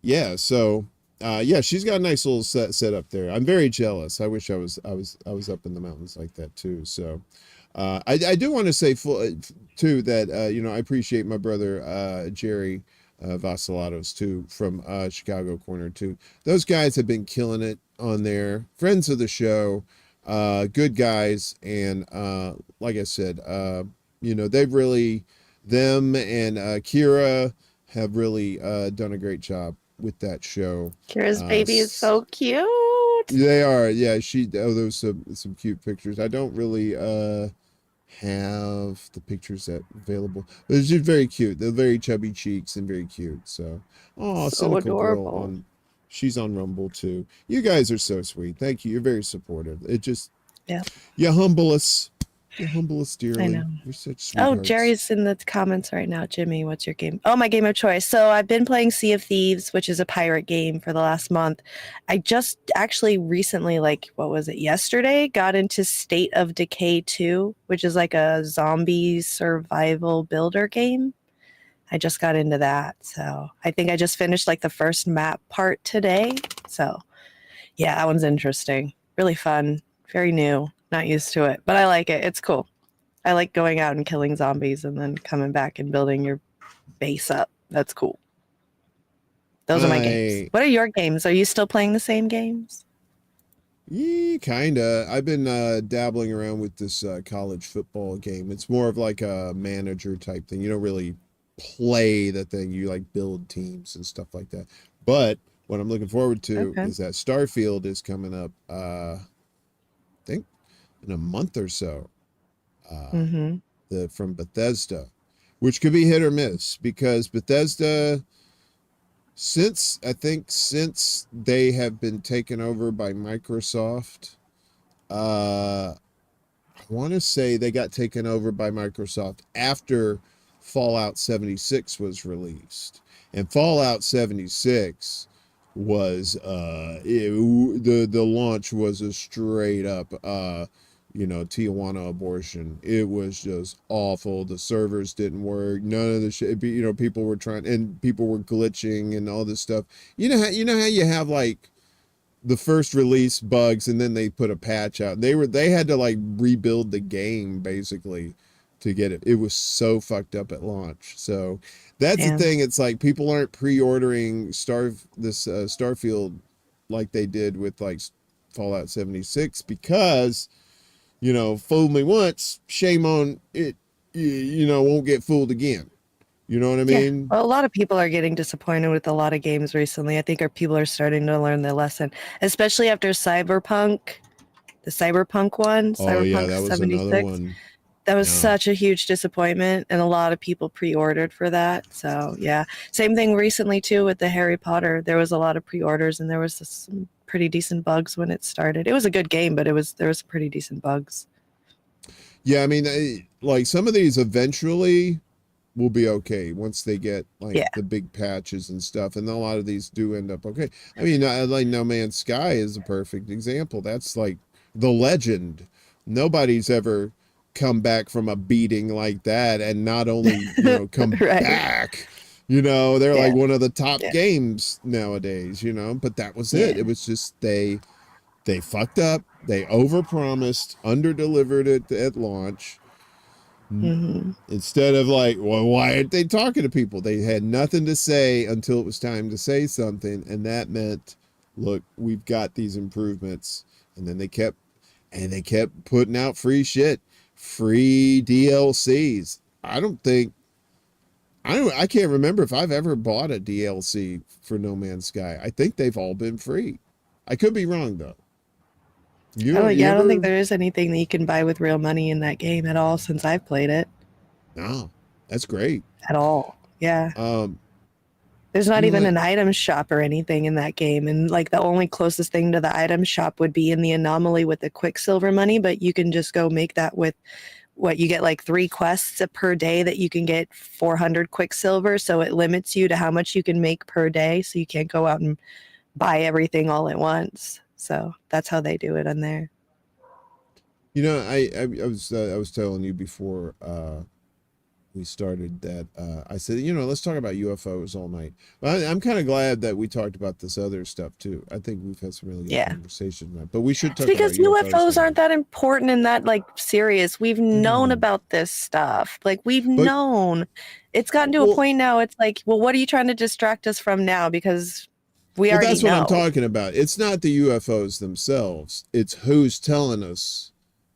Yeah. So, yeah, she's got a nice little set up there. I'm very jealous. I wish I was up in the mountains like that too. So. I do want to say too that you know, I appreciate my brother Jerry Vassilatos too from Chicago Corner too. Those guys have been killing it on there. Friends of the show. good guys, and like I said, they've really, them and Kira have really done a great job with that show. Kira's baby is so cute. They are, yeah. There's some cute pictures. I don't really have the pictures that available, but it's just very cute. They're very chubby cheeks and very cute. So, So cynical adorable. girl she's on Rumble too. You guys are so sweet. Thank you. You're very supportive. It just, Yeah. you humble us. You humble us dearly. I know. You're such Oh, sweethearts. Jerry's in the comments right now. Jimmy, what's your game? Oh, my game of choice. So I've been playing Sea of Thieves, which is a pirate game, for the last month. I just actually recently, like, what was it, yesterday, got into State of Decay 2, which is like a zombie survival builder game. I just got into that. So I think I just finished like the first map part today. So yeah, that one's interesting. Really fun. Very new. Not used to it, but I like it. It's cool. I like going out and killing zombies and then coming back and building your base up. That's cool. Those are my games. What are your games? Are you still playing the same games? Yeah, kinda. I've been dabbling around with this college football game. It's more of like a manager type thing. You don't really play the thing. You like build teams and stuff like that. But what I'm looking forward to is that Starfield is coming up, I think in a month or so. From Bethesda, which could be hit or miss, because Bethesda, since they have been taken over by Microsoft, I want to say they got taken over by Microsoft after Fallout 76 was released, and Fallout 76 was the launch was a straight up Tijuana abortion. It was just awful. The servers didn't work. None of the shit. People were people were glitching and all this stuff. You know how you have like the first release bugs, and then they put a patch out. They had to like rebuild the game basically to get it. It was so fucked up at launch. So that's the thing. It's like people aren't pre-ordering Starfield like they did with like Fallout 76, because fool me once, shame on it, won't get fooled again. You know what I mean? Yeah. Well, a lot of people are getting disappointed with a lot of games recently. I think people are starting to learn their lesson, especially after Cyberpunk, the Cyberpunk one. Oh yeah, Cyberpunk that was 76. another one. That was such a huge disappointment, and a lot of people pre-ordered for that. So yeah, same thing recently too with the Harry Potter. There was a lot of pre-orders, and there was some pretty decent bugs when it started. It was a good game, but there was pretty decent bugs. Yeah, I mean, like some of these eventually will be okay once they get like the big patches and stuff, and a lot of these do end up okay. I mean, like No Man's Sky is a perfect example. That's like the legend. Nobody's ever come back from a beating like that, and not only come back. They're like one of the top games nowadays. But that was it. It was just they fucked up. They overpromised, underdelivered it at launch. Instead of like, well, why aren't they talking to people? They had nothing to say until it was time to say something, and that meant, look, we've got these improvements. And then they kept putting out free shit, free DLCs. I can't remember if I've ever bought a DLC for No Man's Sky. I think they've all been free. I could be wrong though. I don't think there is anything that you can buy with real money in that game at all since I've played it. No, that's great. At all. Yeah. There's not even an item shop or anything in that game. And like the only closest thing to the item shop would be in the anomaly with the Quicksilver money, but you can just go make that with what you get, like 3 quests per day that you can get 400 Quicksilver. So it limits you to how much you can make per day. So you can't go out and buy everything all at once. So that's how they do it on there. I was telling you before we started that I said, let's talk about UFOs all night. But I'm kind of glad that we talked about this other stuff too. I think we've had some really good conversations on that. But we should talk about UFOs aren't that important and that like serious. We've known about this stuff. Like we've known. It's gotten to a point now. It's like, well, what are you trying to distract us from now? Because We Well, already that's what know. I'm talking about. It's not the UFOs themselves. It's who's telling us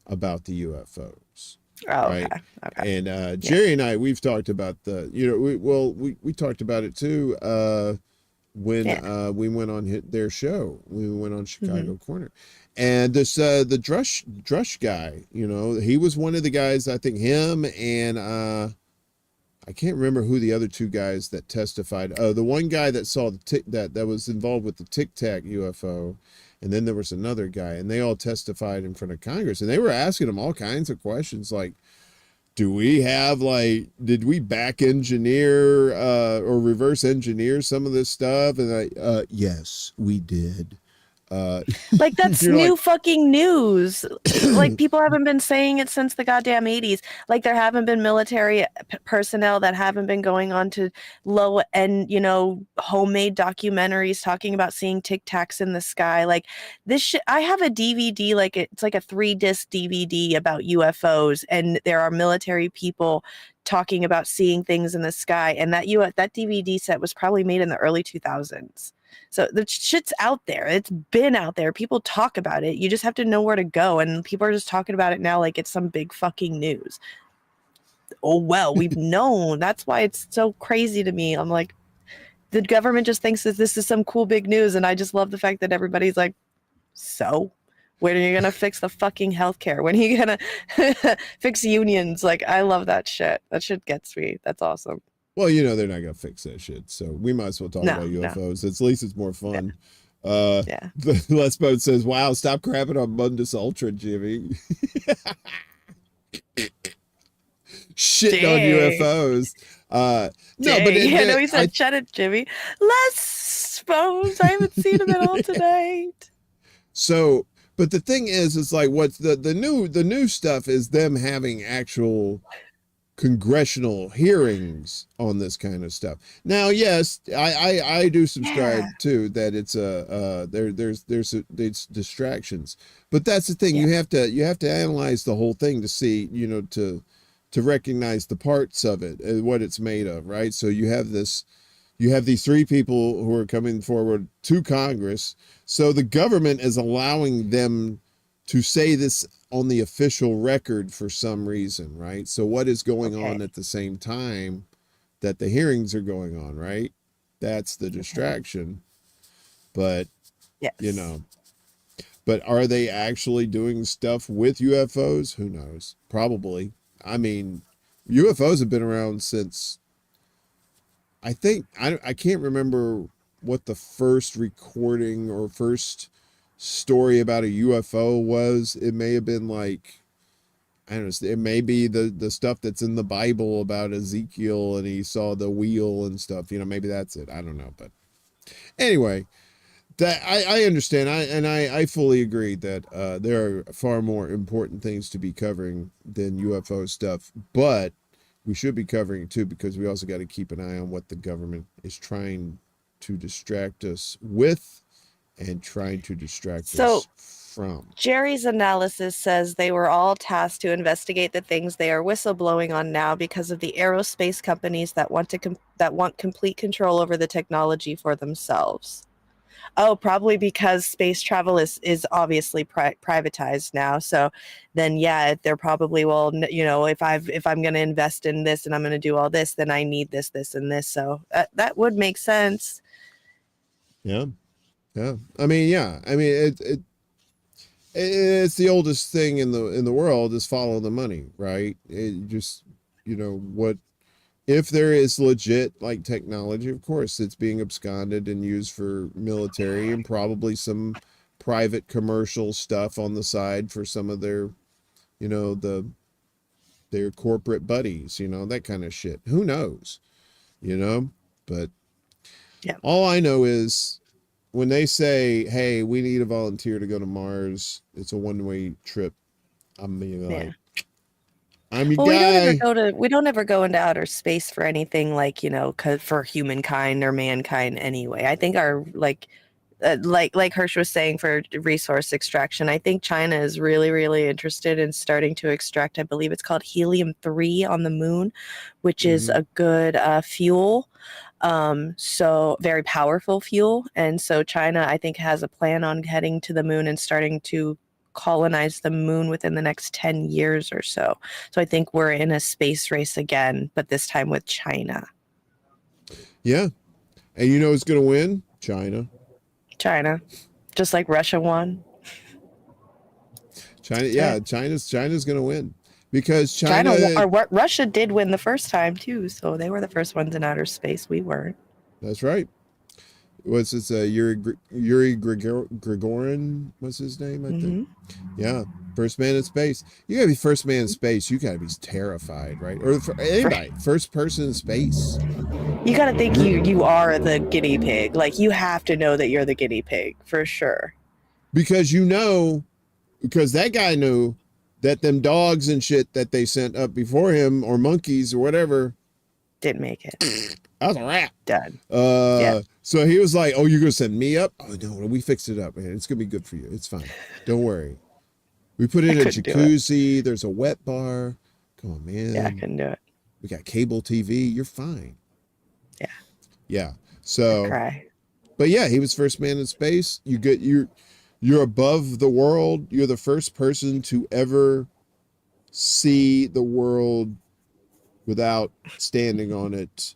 about the UFOs. Oh, Right. okay. And Jerry and I, we've talked about we talked about it too when we went on their show. We went on Chicago Corner. And this the Drush guy, he was one of the guys, I think him and I can't remember who the other two guys that testified. The one guy that saw that was involved with the Tic Tac UFO, and then there was another guy, and they all testified in front of Congress, and they were asking them all kinds of questions like, did we back engineer or reverse engineer some of this stuff? And yes, we did. Like, that's new fucking news. Like, people haven't been saying it since the goddamn 80s. Like, there haven't been military personnel that haven't been going on to low end, homemade documentaries talking about seeing Tic Tacs in the sky. Like, this shit. I have a DVD, like it's like a 3-disc DVD about UFOs, and there are military people talking about seeing things in the sky. And that DVD set was probably made in the early 2000s. So the shit's out there. It's been out there. People talk about it. You just have to know where to go. And people are just talking about it now like it's some big fucking news. Oh, well, we've known. That's why it's so crazy to me. I'm like, the government just thinks that this is some cool big news. And I just love the fact that everybody's like, so? When are you going to fix the fucking healthcare? When are you going to fix unions? Like, I love that shit. That shit gets me. That's awesome. Well, they're not going to fix that shit. So we might as well talk about UFOs. At least it's more fun. Yeah. Les Boat says, wow, stop crapping on Mundus Ultra, Jimmy. Shitting on UFOs. No, but he said, shut it, Jimmy. Les Boat, I haven't seen him at all tonight. So, but the thing is like what's the new stuff is them having actual congressional hearings on this kind of stuff. Now, yes, I do subscribe to that. It's there's distractions, but that's the thing. You have to analyze the whole thing to see, to recognize the parts of it and what it's made of, right? So you have these three people who are coming forward to Congress. So the government is allowing them to say this on the official record for some reason, right? So what is going on at the same time that the hearings are going on, right? That's the distraction. But, but are they actually doing stuff with UFOs? Who knows? Probably. I mean, UFOs have been around since, I think, I can't remember what the first recording or first story about a UFO was. It may have been like, I don't know, it may be the stuff that's in the Bible about Ezekiel and he saw the wheel and stuff, maybe that's it. I don't know. But anyway, that I understand. I fully agree that there are far more important things to be covering than UFO stuff, but we should be covering it too, because we also got to keep an eye on what the government is trying to distract us with and trying to distract us from. Jerry's analysis says they were all tasked to investigate the things they are whistleblowing on now because of the aerospace companies that want complete control over the technology for themselves. Oh, probably because space travel is obviously privatized now. So then, yeah, they're probably, well, if I'm going to invest in this and I'm going to do all this, then I need this, and this. So that would make sense. Yeah. Yeah. I mean, it's the oldest thing in the world is follow the money, right? It just, what, if there is legit like technology, of course it's being absconded and used for military and probably some private commercial stuff on the side for some of their, their corporate buddies, that kind of shit. Who knows, but all I know is, when they say, hey, we need a volunteer to go to Mars, it's a one-way trip, I'm being like, I'm your guy. We don't ever go into outer space for anything like, for humankind or mankind anyway. I think our like Hirsch was saying, for resource extraction, I think China is really, really interested in starting to extract, I believe it's called helium-3 on the moon, which is a good fuel. So very powerful fuel. And so China, I think, has a plan on heading to the moon and starting to colonize the moon within the next 10 years or so. So I think we're in a space race again, but this time with China. Yeah. And you know who's going to win? China. Just like Russia won. China, yeah, China's going to win because China Russia did win the first time too, so they were the first ones in outer space. We weren't. That's right. What's this? Yuri Gagarin? What's his name? I think. Yeah, first man in space. You gotta be first man in space. You gotta be terrified, right? Or for anybody, first person in space. You gotta think you are the guinea pig. Like, you have to know that you're the guinea pig for sure. Because that guy knew that them dogs and shit that they sent up before him, or monkeys or whatever, didn't make it. That was a wrap. Done. So he was like, "Oh, you're gonna send me up? Oh no, we fixed it up, man. It's gonna be good for you. It's fine. Don't worry. We put in a jacuzzi. There's a wet bar. Come on, man. Yeah, I couldn't do it. We got cable TV. You're fine." Yeah. Yeah. So. I cry. But yeah, he was first man in space. You're above the world. You're the first person to ever see the world without standing on it,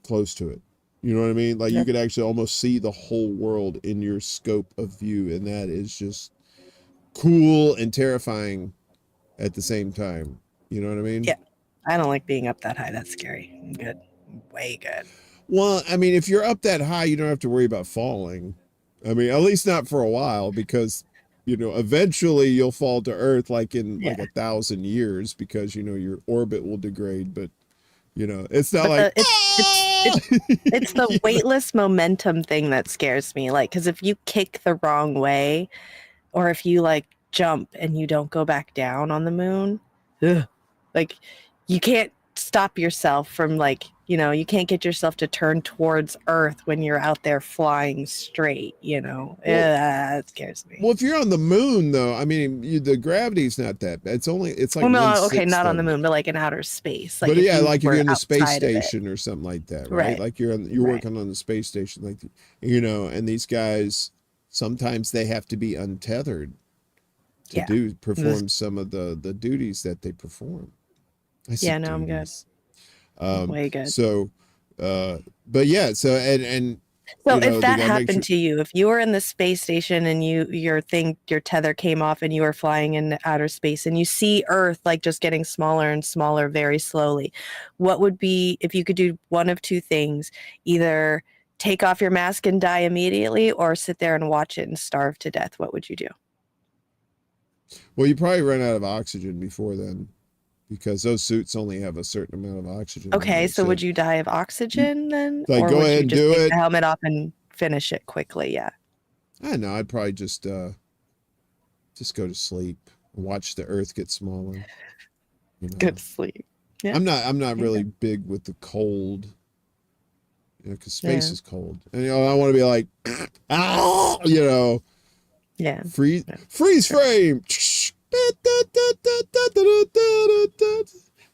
close to it. You know what I mean? Like, you could actually almost see the whole world in your scope of view, and that is just cool and terrifying at the same time. You know what I mean? Yeah. I don't like being up that high. That's scary. I'm good. Way good. Well, I mean, if you're up that high, you don't have to worry about falling. I mean, at least not for a while, because, you know, eventually you'll fall to Earth, like in like 1,000 years, because, you know, your orbit will degrade. But, you know, it's not it's the weightless momentum thing that scares me. Like, because if you kick the wrong way, or if you like jump and you don't go back down on the moon, like, you can't stop yourself from, like, you know, you can't get yourself to turn towards Earth when you're out there flying straight, you know. That scares me. Well, if you're on the moon, though, I mean, the gravity's not that bad. It's like, well, no, okay, not on the moon, but like in outer space. Like, but yeah, like if you're in the space outside of it. station or something like that, right? Like you're working on the space station, like, you know, and these guys, sometimes they have to be untethered to perform some of the duties that they perform. I'm good. Way good. So, but yeah, so and so, you know, if that happened to you, if you were in the space station and your tether came off and you were flying in outer space and you see Earth like just getting smaller and smaller very slowly, what would be, if you could do one of two things, either take off your mask and die immediately, or sit there and watch it and starve to death? What would you do? Well, you probably run out of oxygen before then, because those suits only have a certain amount of oxygen. Okay, so would you die of oxygen then? Like, go ahead and do it. Take the helmet off and finish it quickly. Yeah. I know. I'd probably just go to sleep and watch the Earth get smaller. You know? Go to sleep. Yeah. I'm not really big with the cold. You know, because space is cold, and you know, I want to be like, you know, freeze frame.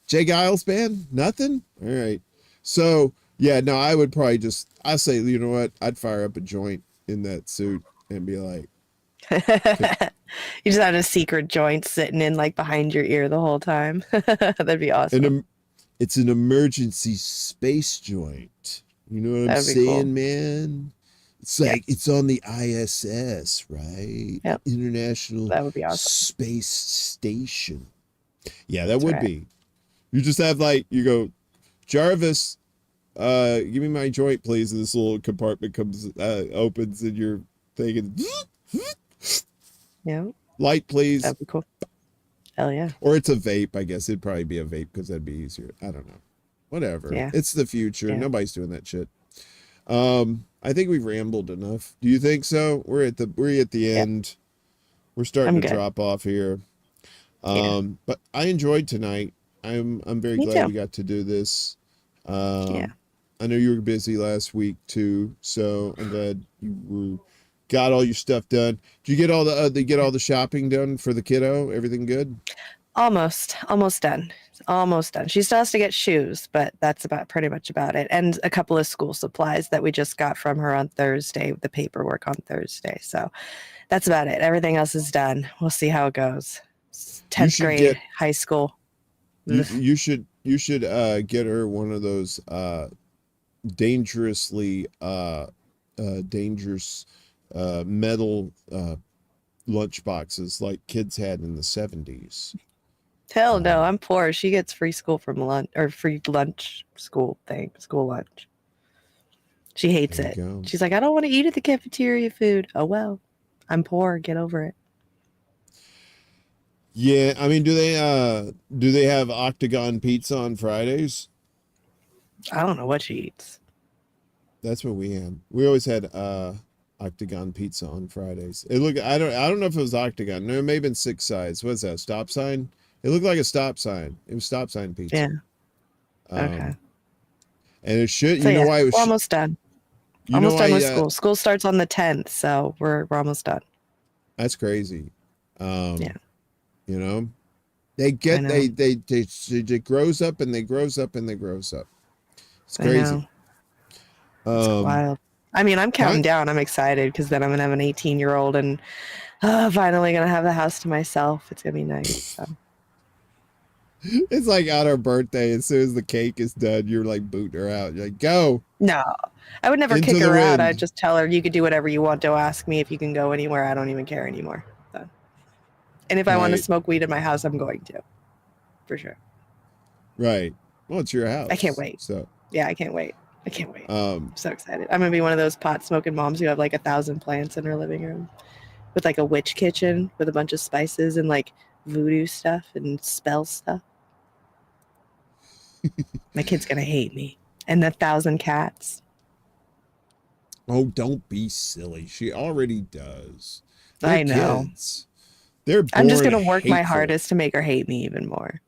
Jay Giles band, nothing. All right, so yeah, no, I would probably I say, you know what, I'd fire up a joint in that suit and be like, you just have a secret joint sitting in like behind your ear the whole time. That'd be awesome. It's an emergency space joint. You know what I'm saying, cool, man? It's like it's on the ISS, right? Yep. International that would be awesome. Space Station. Yeah, that would be. You just have like, you go, Jarvis, give me my joint, please. And this little compartment opens and you're thinking, light, please. That'd be cool. Hell yeah. Or it's a vape, I guess. It'd probably be a vape because that'd be easier. I don't know. Whatever. Yeah. It's the future. Yeah. Nobody's doing that shit. I think we've rambled enough. Do you think so? We're at the end. We're starting to drop off here. But I enjoyed tonight. I'm very glad we got to do this. I know you were busy last week too, so I'm glad got all your stuff done. Did you get all the shopping done for the kiddo? Everything good? Almost done. Almost done. She still has to get shoes, but that's pretty much about it. And a couple of school supplies that we just got from her on Thursday, the paperwork on Thursday. So that's about it. Everything else is done. We'll see how it goes. 10th grade, high school. You should get her one of those dangerous metal lunch boxes like kids had in the 70s. Hell no, I'm poor. She gets free school from lunch or free lunch school lunch. She hates it. She's like, I don't want to eat at the cafeteria food. Oh well, I'm poor. Get over it. Yeah, I mean, do they have octagon pizza on Fridays? I don't know what she eats. That's what we had. We always had octagon pizza on Fridays. I don't know if it was octagon. No, it may have been 6 sides. What's that? Stop sign? It looked like a stop sign. It was stop sign pizza. Yeah. Okay. And it should. So, you know why it was? We're almost done. Almost done with school. School starts on the 10th, so we're almost done. That's crazy. Yeah. You know, they grows up and they grows up and they grows up. It's crazy. It's wild. I mean, I'm counting down. I'm excited because then I'm gonna have an 18-year-old and finally gonna have the house to myself. It's gonna be nice. So. It's like on her birthday. As soon as the cake is done, you're like booting her out. You're like, go. No, I would never kick her out. I'd just tell her, you could do whatever you want. Don't ask me if you can go anywhere. I don't even care anymore. So. And if I want to smoke weed in my house, I'm going to, for sure. Right. Well, it's your house. I can't wait. So yeah, I can't wait. I'm so excited. I'm gonna be one of those pot smoking moms who have like 1,000 plants in her living room, with like a witch kitchen with a bunch of spices and like voodoo stuff and spell stuff. My kid's gonna hate me. And 1,000 cats. Oh, don't be silly. She already does. I know. Kids. They're born I'm just gonna work my hateful. hardest to make her hate me even more.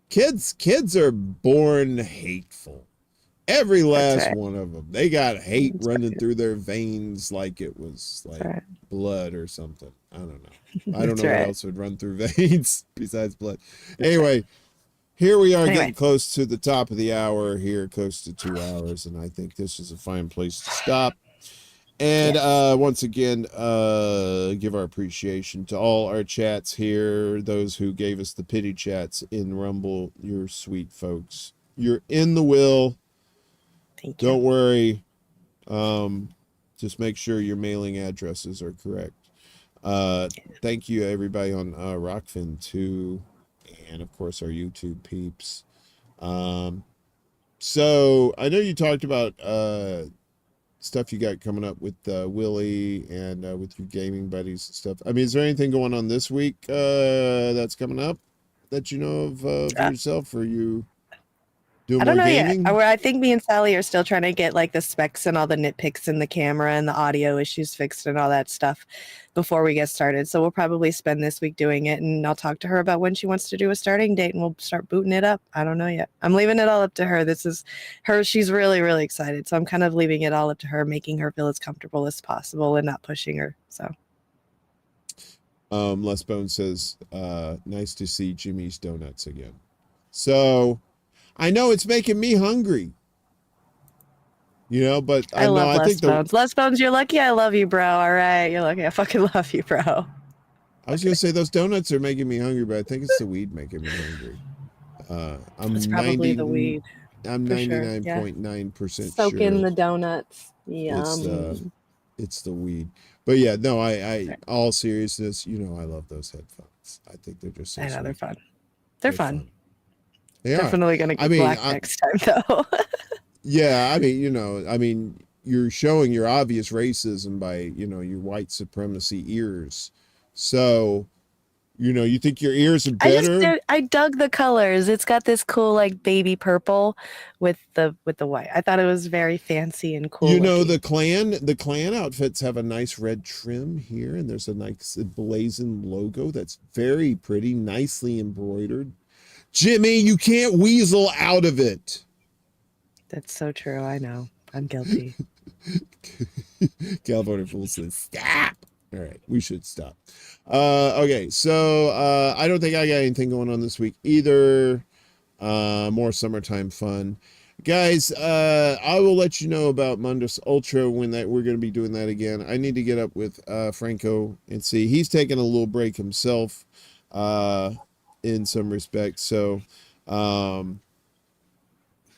Kids are born hateful. Every last one of them. They got hate running through their veins like it was like blood or something. I don't know. I don't know what else would run through veins besides blood. Anyway, here we are getting close to the top of the hour here, close to 2 hours, and I think this is a fine place to stop. And once again, give our appreciation to all our chats here, those who gave us the pity chats in Rumble. You're sweet folks. You're in the will. Thank you. Don't worry. Just make sure your mailing addresses are correct. Thank you, everybody on Rockfin, too. And, of course, our YouTube peeps. So, I know you talked about stuff you got coming up with Willie and with your gaming buddies and stuff. I mean, is there anything going on this week that's coming up that you know of for yourself, or you doing I don't more know gaming? yet. I think me and Sally are still trying to get like the specs and all the nitpicks in the camera and the audio issues fixed and all that stuff before we get started. So we'll probably spend this week doing it, and I'll talk to her about when she wants to do a starting date, and we'll start booting it up. I don't know yet. I'm leaving it all up to her. This is her. She's really, really excited. So I'm kind of leaving it all up to her, making her feel as comfortable as possible and not pushing her. So. Les Bone says, nice to see Jimmy's Donuts again. So I know it's making me hungry. You know, but I love Les Bones. Les Bones, you're lucky I love you, bro. All right. You're lucky I fucking love you, bro. I was going to say those donuts are making me hungry, but I think it's the weed making me hungry. It's probably the weed. I'm 99.9% sure. Soak in the donuts. Yum. It's the weed. But yeah, no, I all seriousness, you know, I love those headphones. I think they're just so sweet. They're fun. They're fun. They Definitely going to get black next time, though. Yeah, I mean, you're showing your obvious racism by, you know, your white supremacy ears. So, you know, you think your ears are better? I dug the colors. It's got this cool like baby purple with the white. I thought it was very fancy and cool. You know, the clan outfits have a nice red trim here, and there's a nice blazing logo that's very pretty, nicely embroidered. Jimmy, you can't weasel out of it. That's so true. I know. I'm guilty. California Fool says, stop. All right, we should stop. Okay, so I don't think I got anything going on this week either. More summertime fun. Guys, I will let you know about Mundus Ultra when we're going to be doing that again. I need to get up with Franco and see. He's taking a little break himself in some respects. So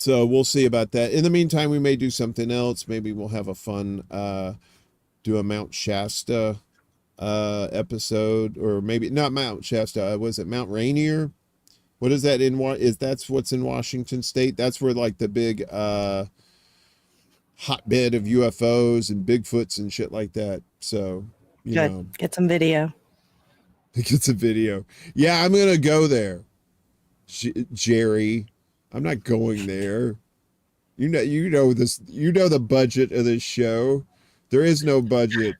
we'll see about that. In the meantime, we may do something else. Maybe we'll have a fun do a Mount Shasta episode, or maybe not Mount Shasta. Was it Mount Rainier? What is that that's what's in Washington State? That's where like the big hotbed of UFOs and Bigfoots and shit like that. So you know, get some video. Get some video. Yeah, I'm gonna go there, Jerry. I'm not going there. You know this. You know the budget of this show. There is no budget.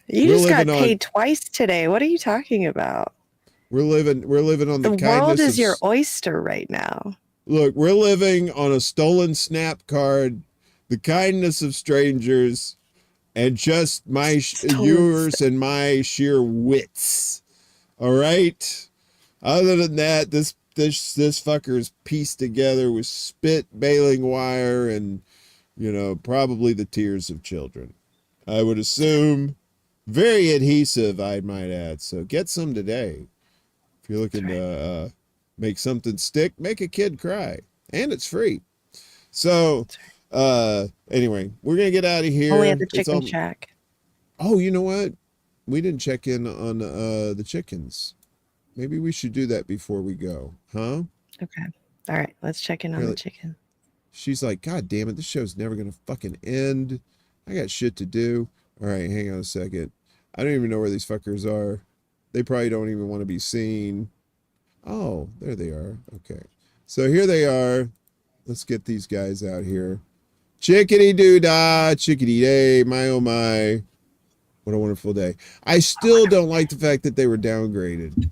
You just got paid twice today. What are you talking about? We're living on the kindness. The world is your oyster right now. Look, we're living on a stolen snap card, the kindness of strangers, and just my yours and my sheer wits. All right. Other than that, this fucker's pieced together with spit, baling wire, and probably the tears of children. I would assume very adhesive, I might add. So get some today. If you're looking to make something stick, make a kid cry, and it's free. So anyway, we're gonna get out of here. Only at the chicken shack. Oh, you know what? We didn't check in on the chickens. Maybe we should do that before we go, huh? Okay. All right. Let's check in on the chicken. She's like, God damn it, this show's never gonna fucking end. I got shit to do. All right, hang on a second. I don't even know where these fuckers are. They probably don't even want to be seen. Oh, there they are. Okay. So here they are. Let's get these guys out here. Chickadeedoodahs, chickadee-day, my oh my. What a wonderful day. I still don't like the fact that they were downgraded.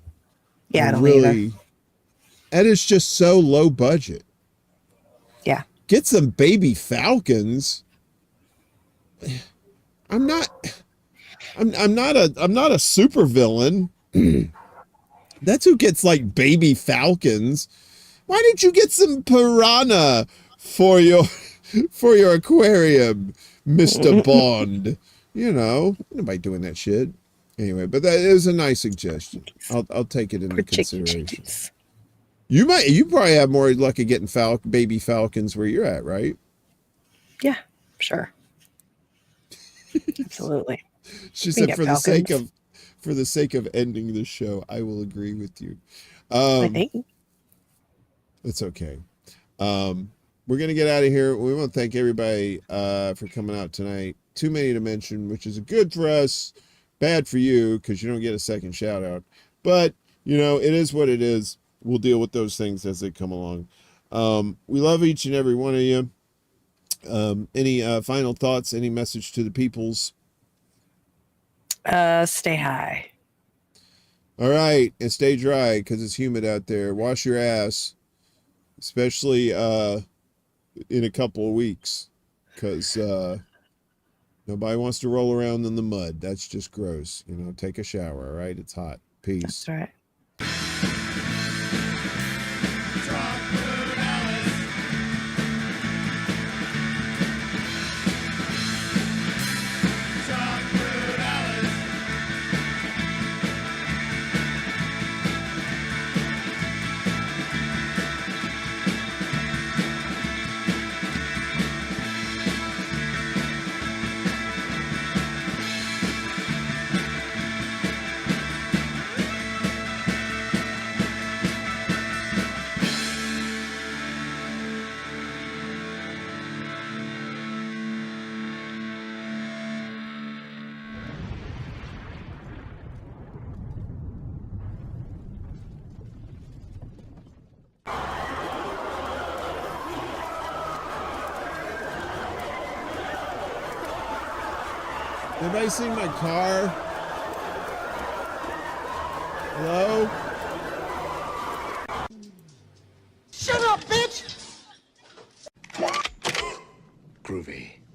Yeah, I don't really. And it's just so low budget. Yeah. Get some baby falcons. I'm not a super villain. That's who gets like baby falcons. Why didn't you get some piranha for your aquarium, Mr. Bond? Nobody doing that shit. Anyway, but that is a nice suggestion. I'll take it into consideration. You probably have more luck of getting baby falcons where you're at, right? Yeah, sure. Absolutely. She said for the sake of ending the show, I will agree with you. I think it's okay. We're gonna get out of here. We want to thank everybody for coming out tonight. Too many to mention, which is good for us, bad for you because you don't get a second shout out. But it is what it is. We'll deal with those things as they come along. We love each and every one of you. Any final thoughts? Any message to the peoples? Stay high. All right, and stay dry because it's humid out there. Wash your ass, especially in a couple of weeks, because nobody wants to roll around in the mud. That's just gross. Take a shower. All right, it's hot. Peace. That's right. Anybody seen my car? Hello? Shut up, bitch! groovy.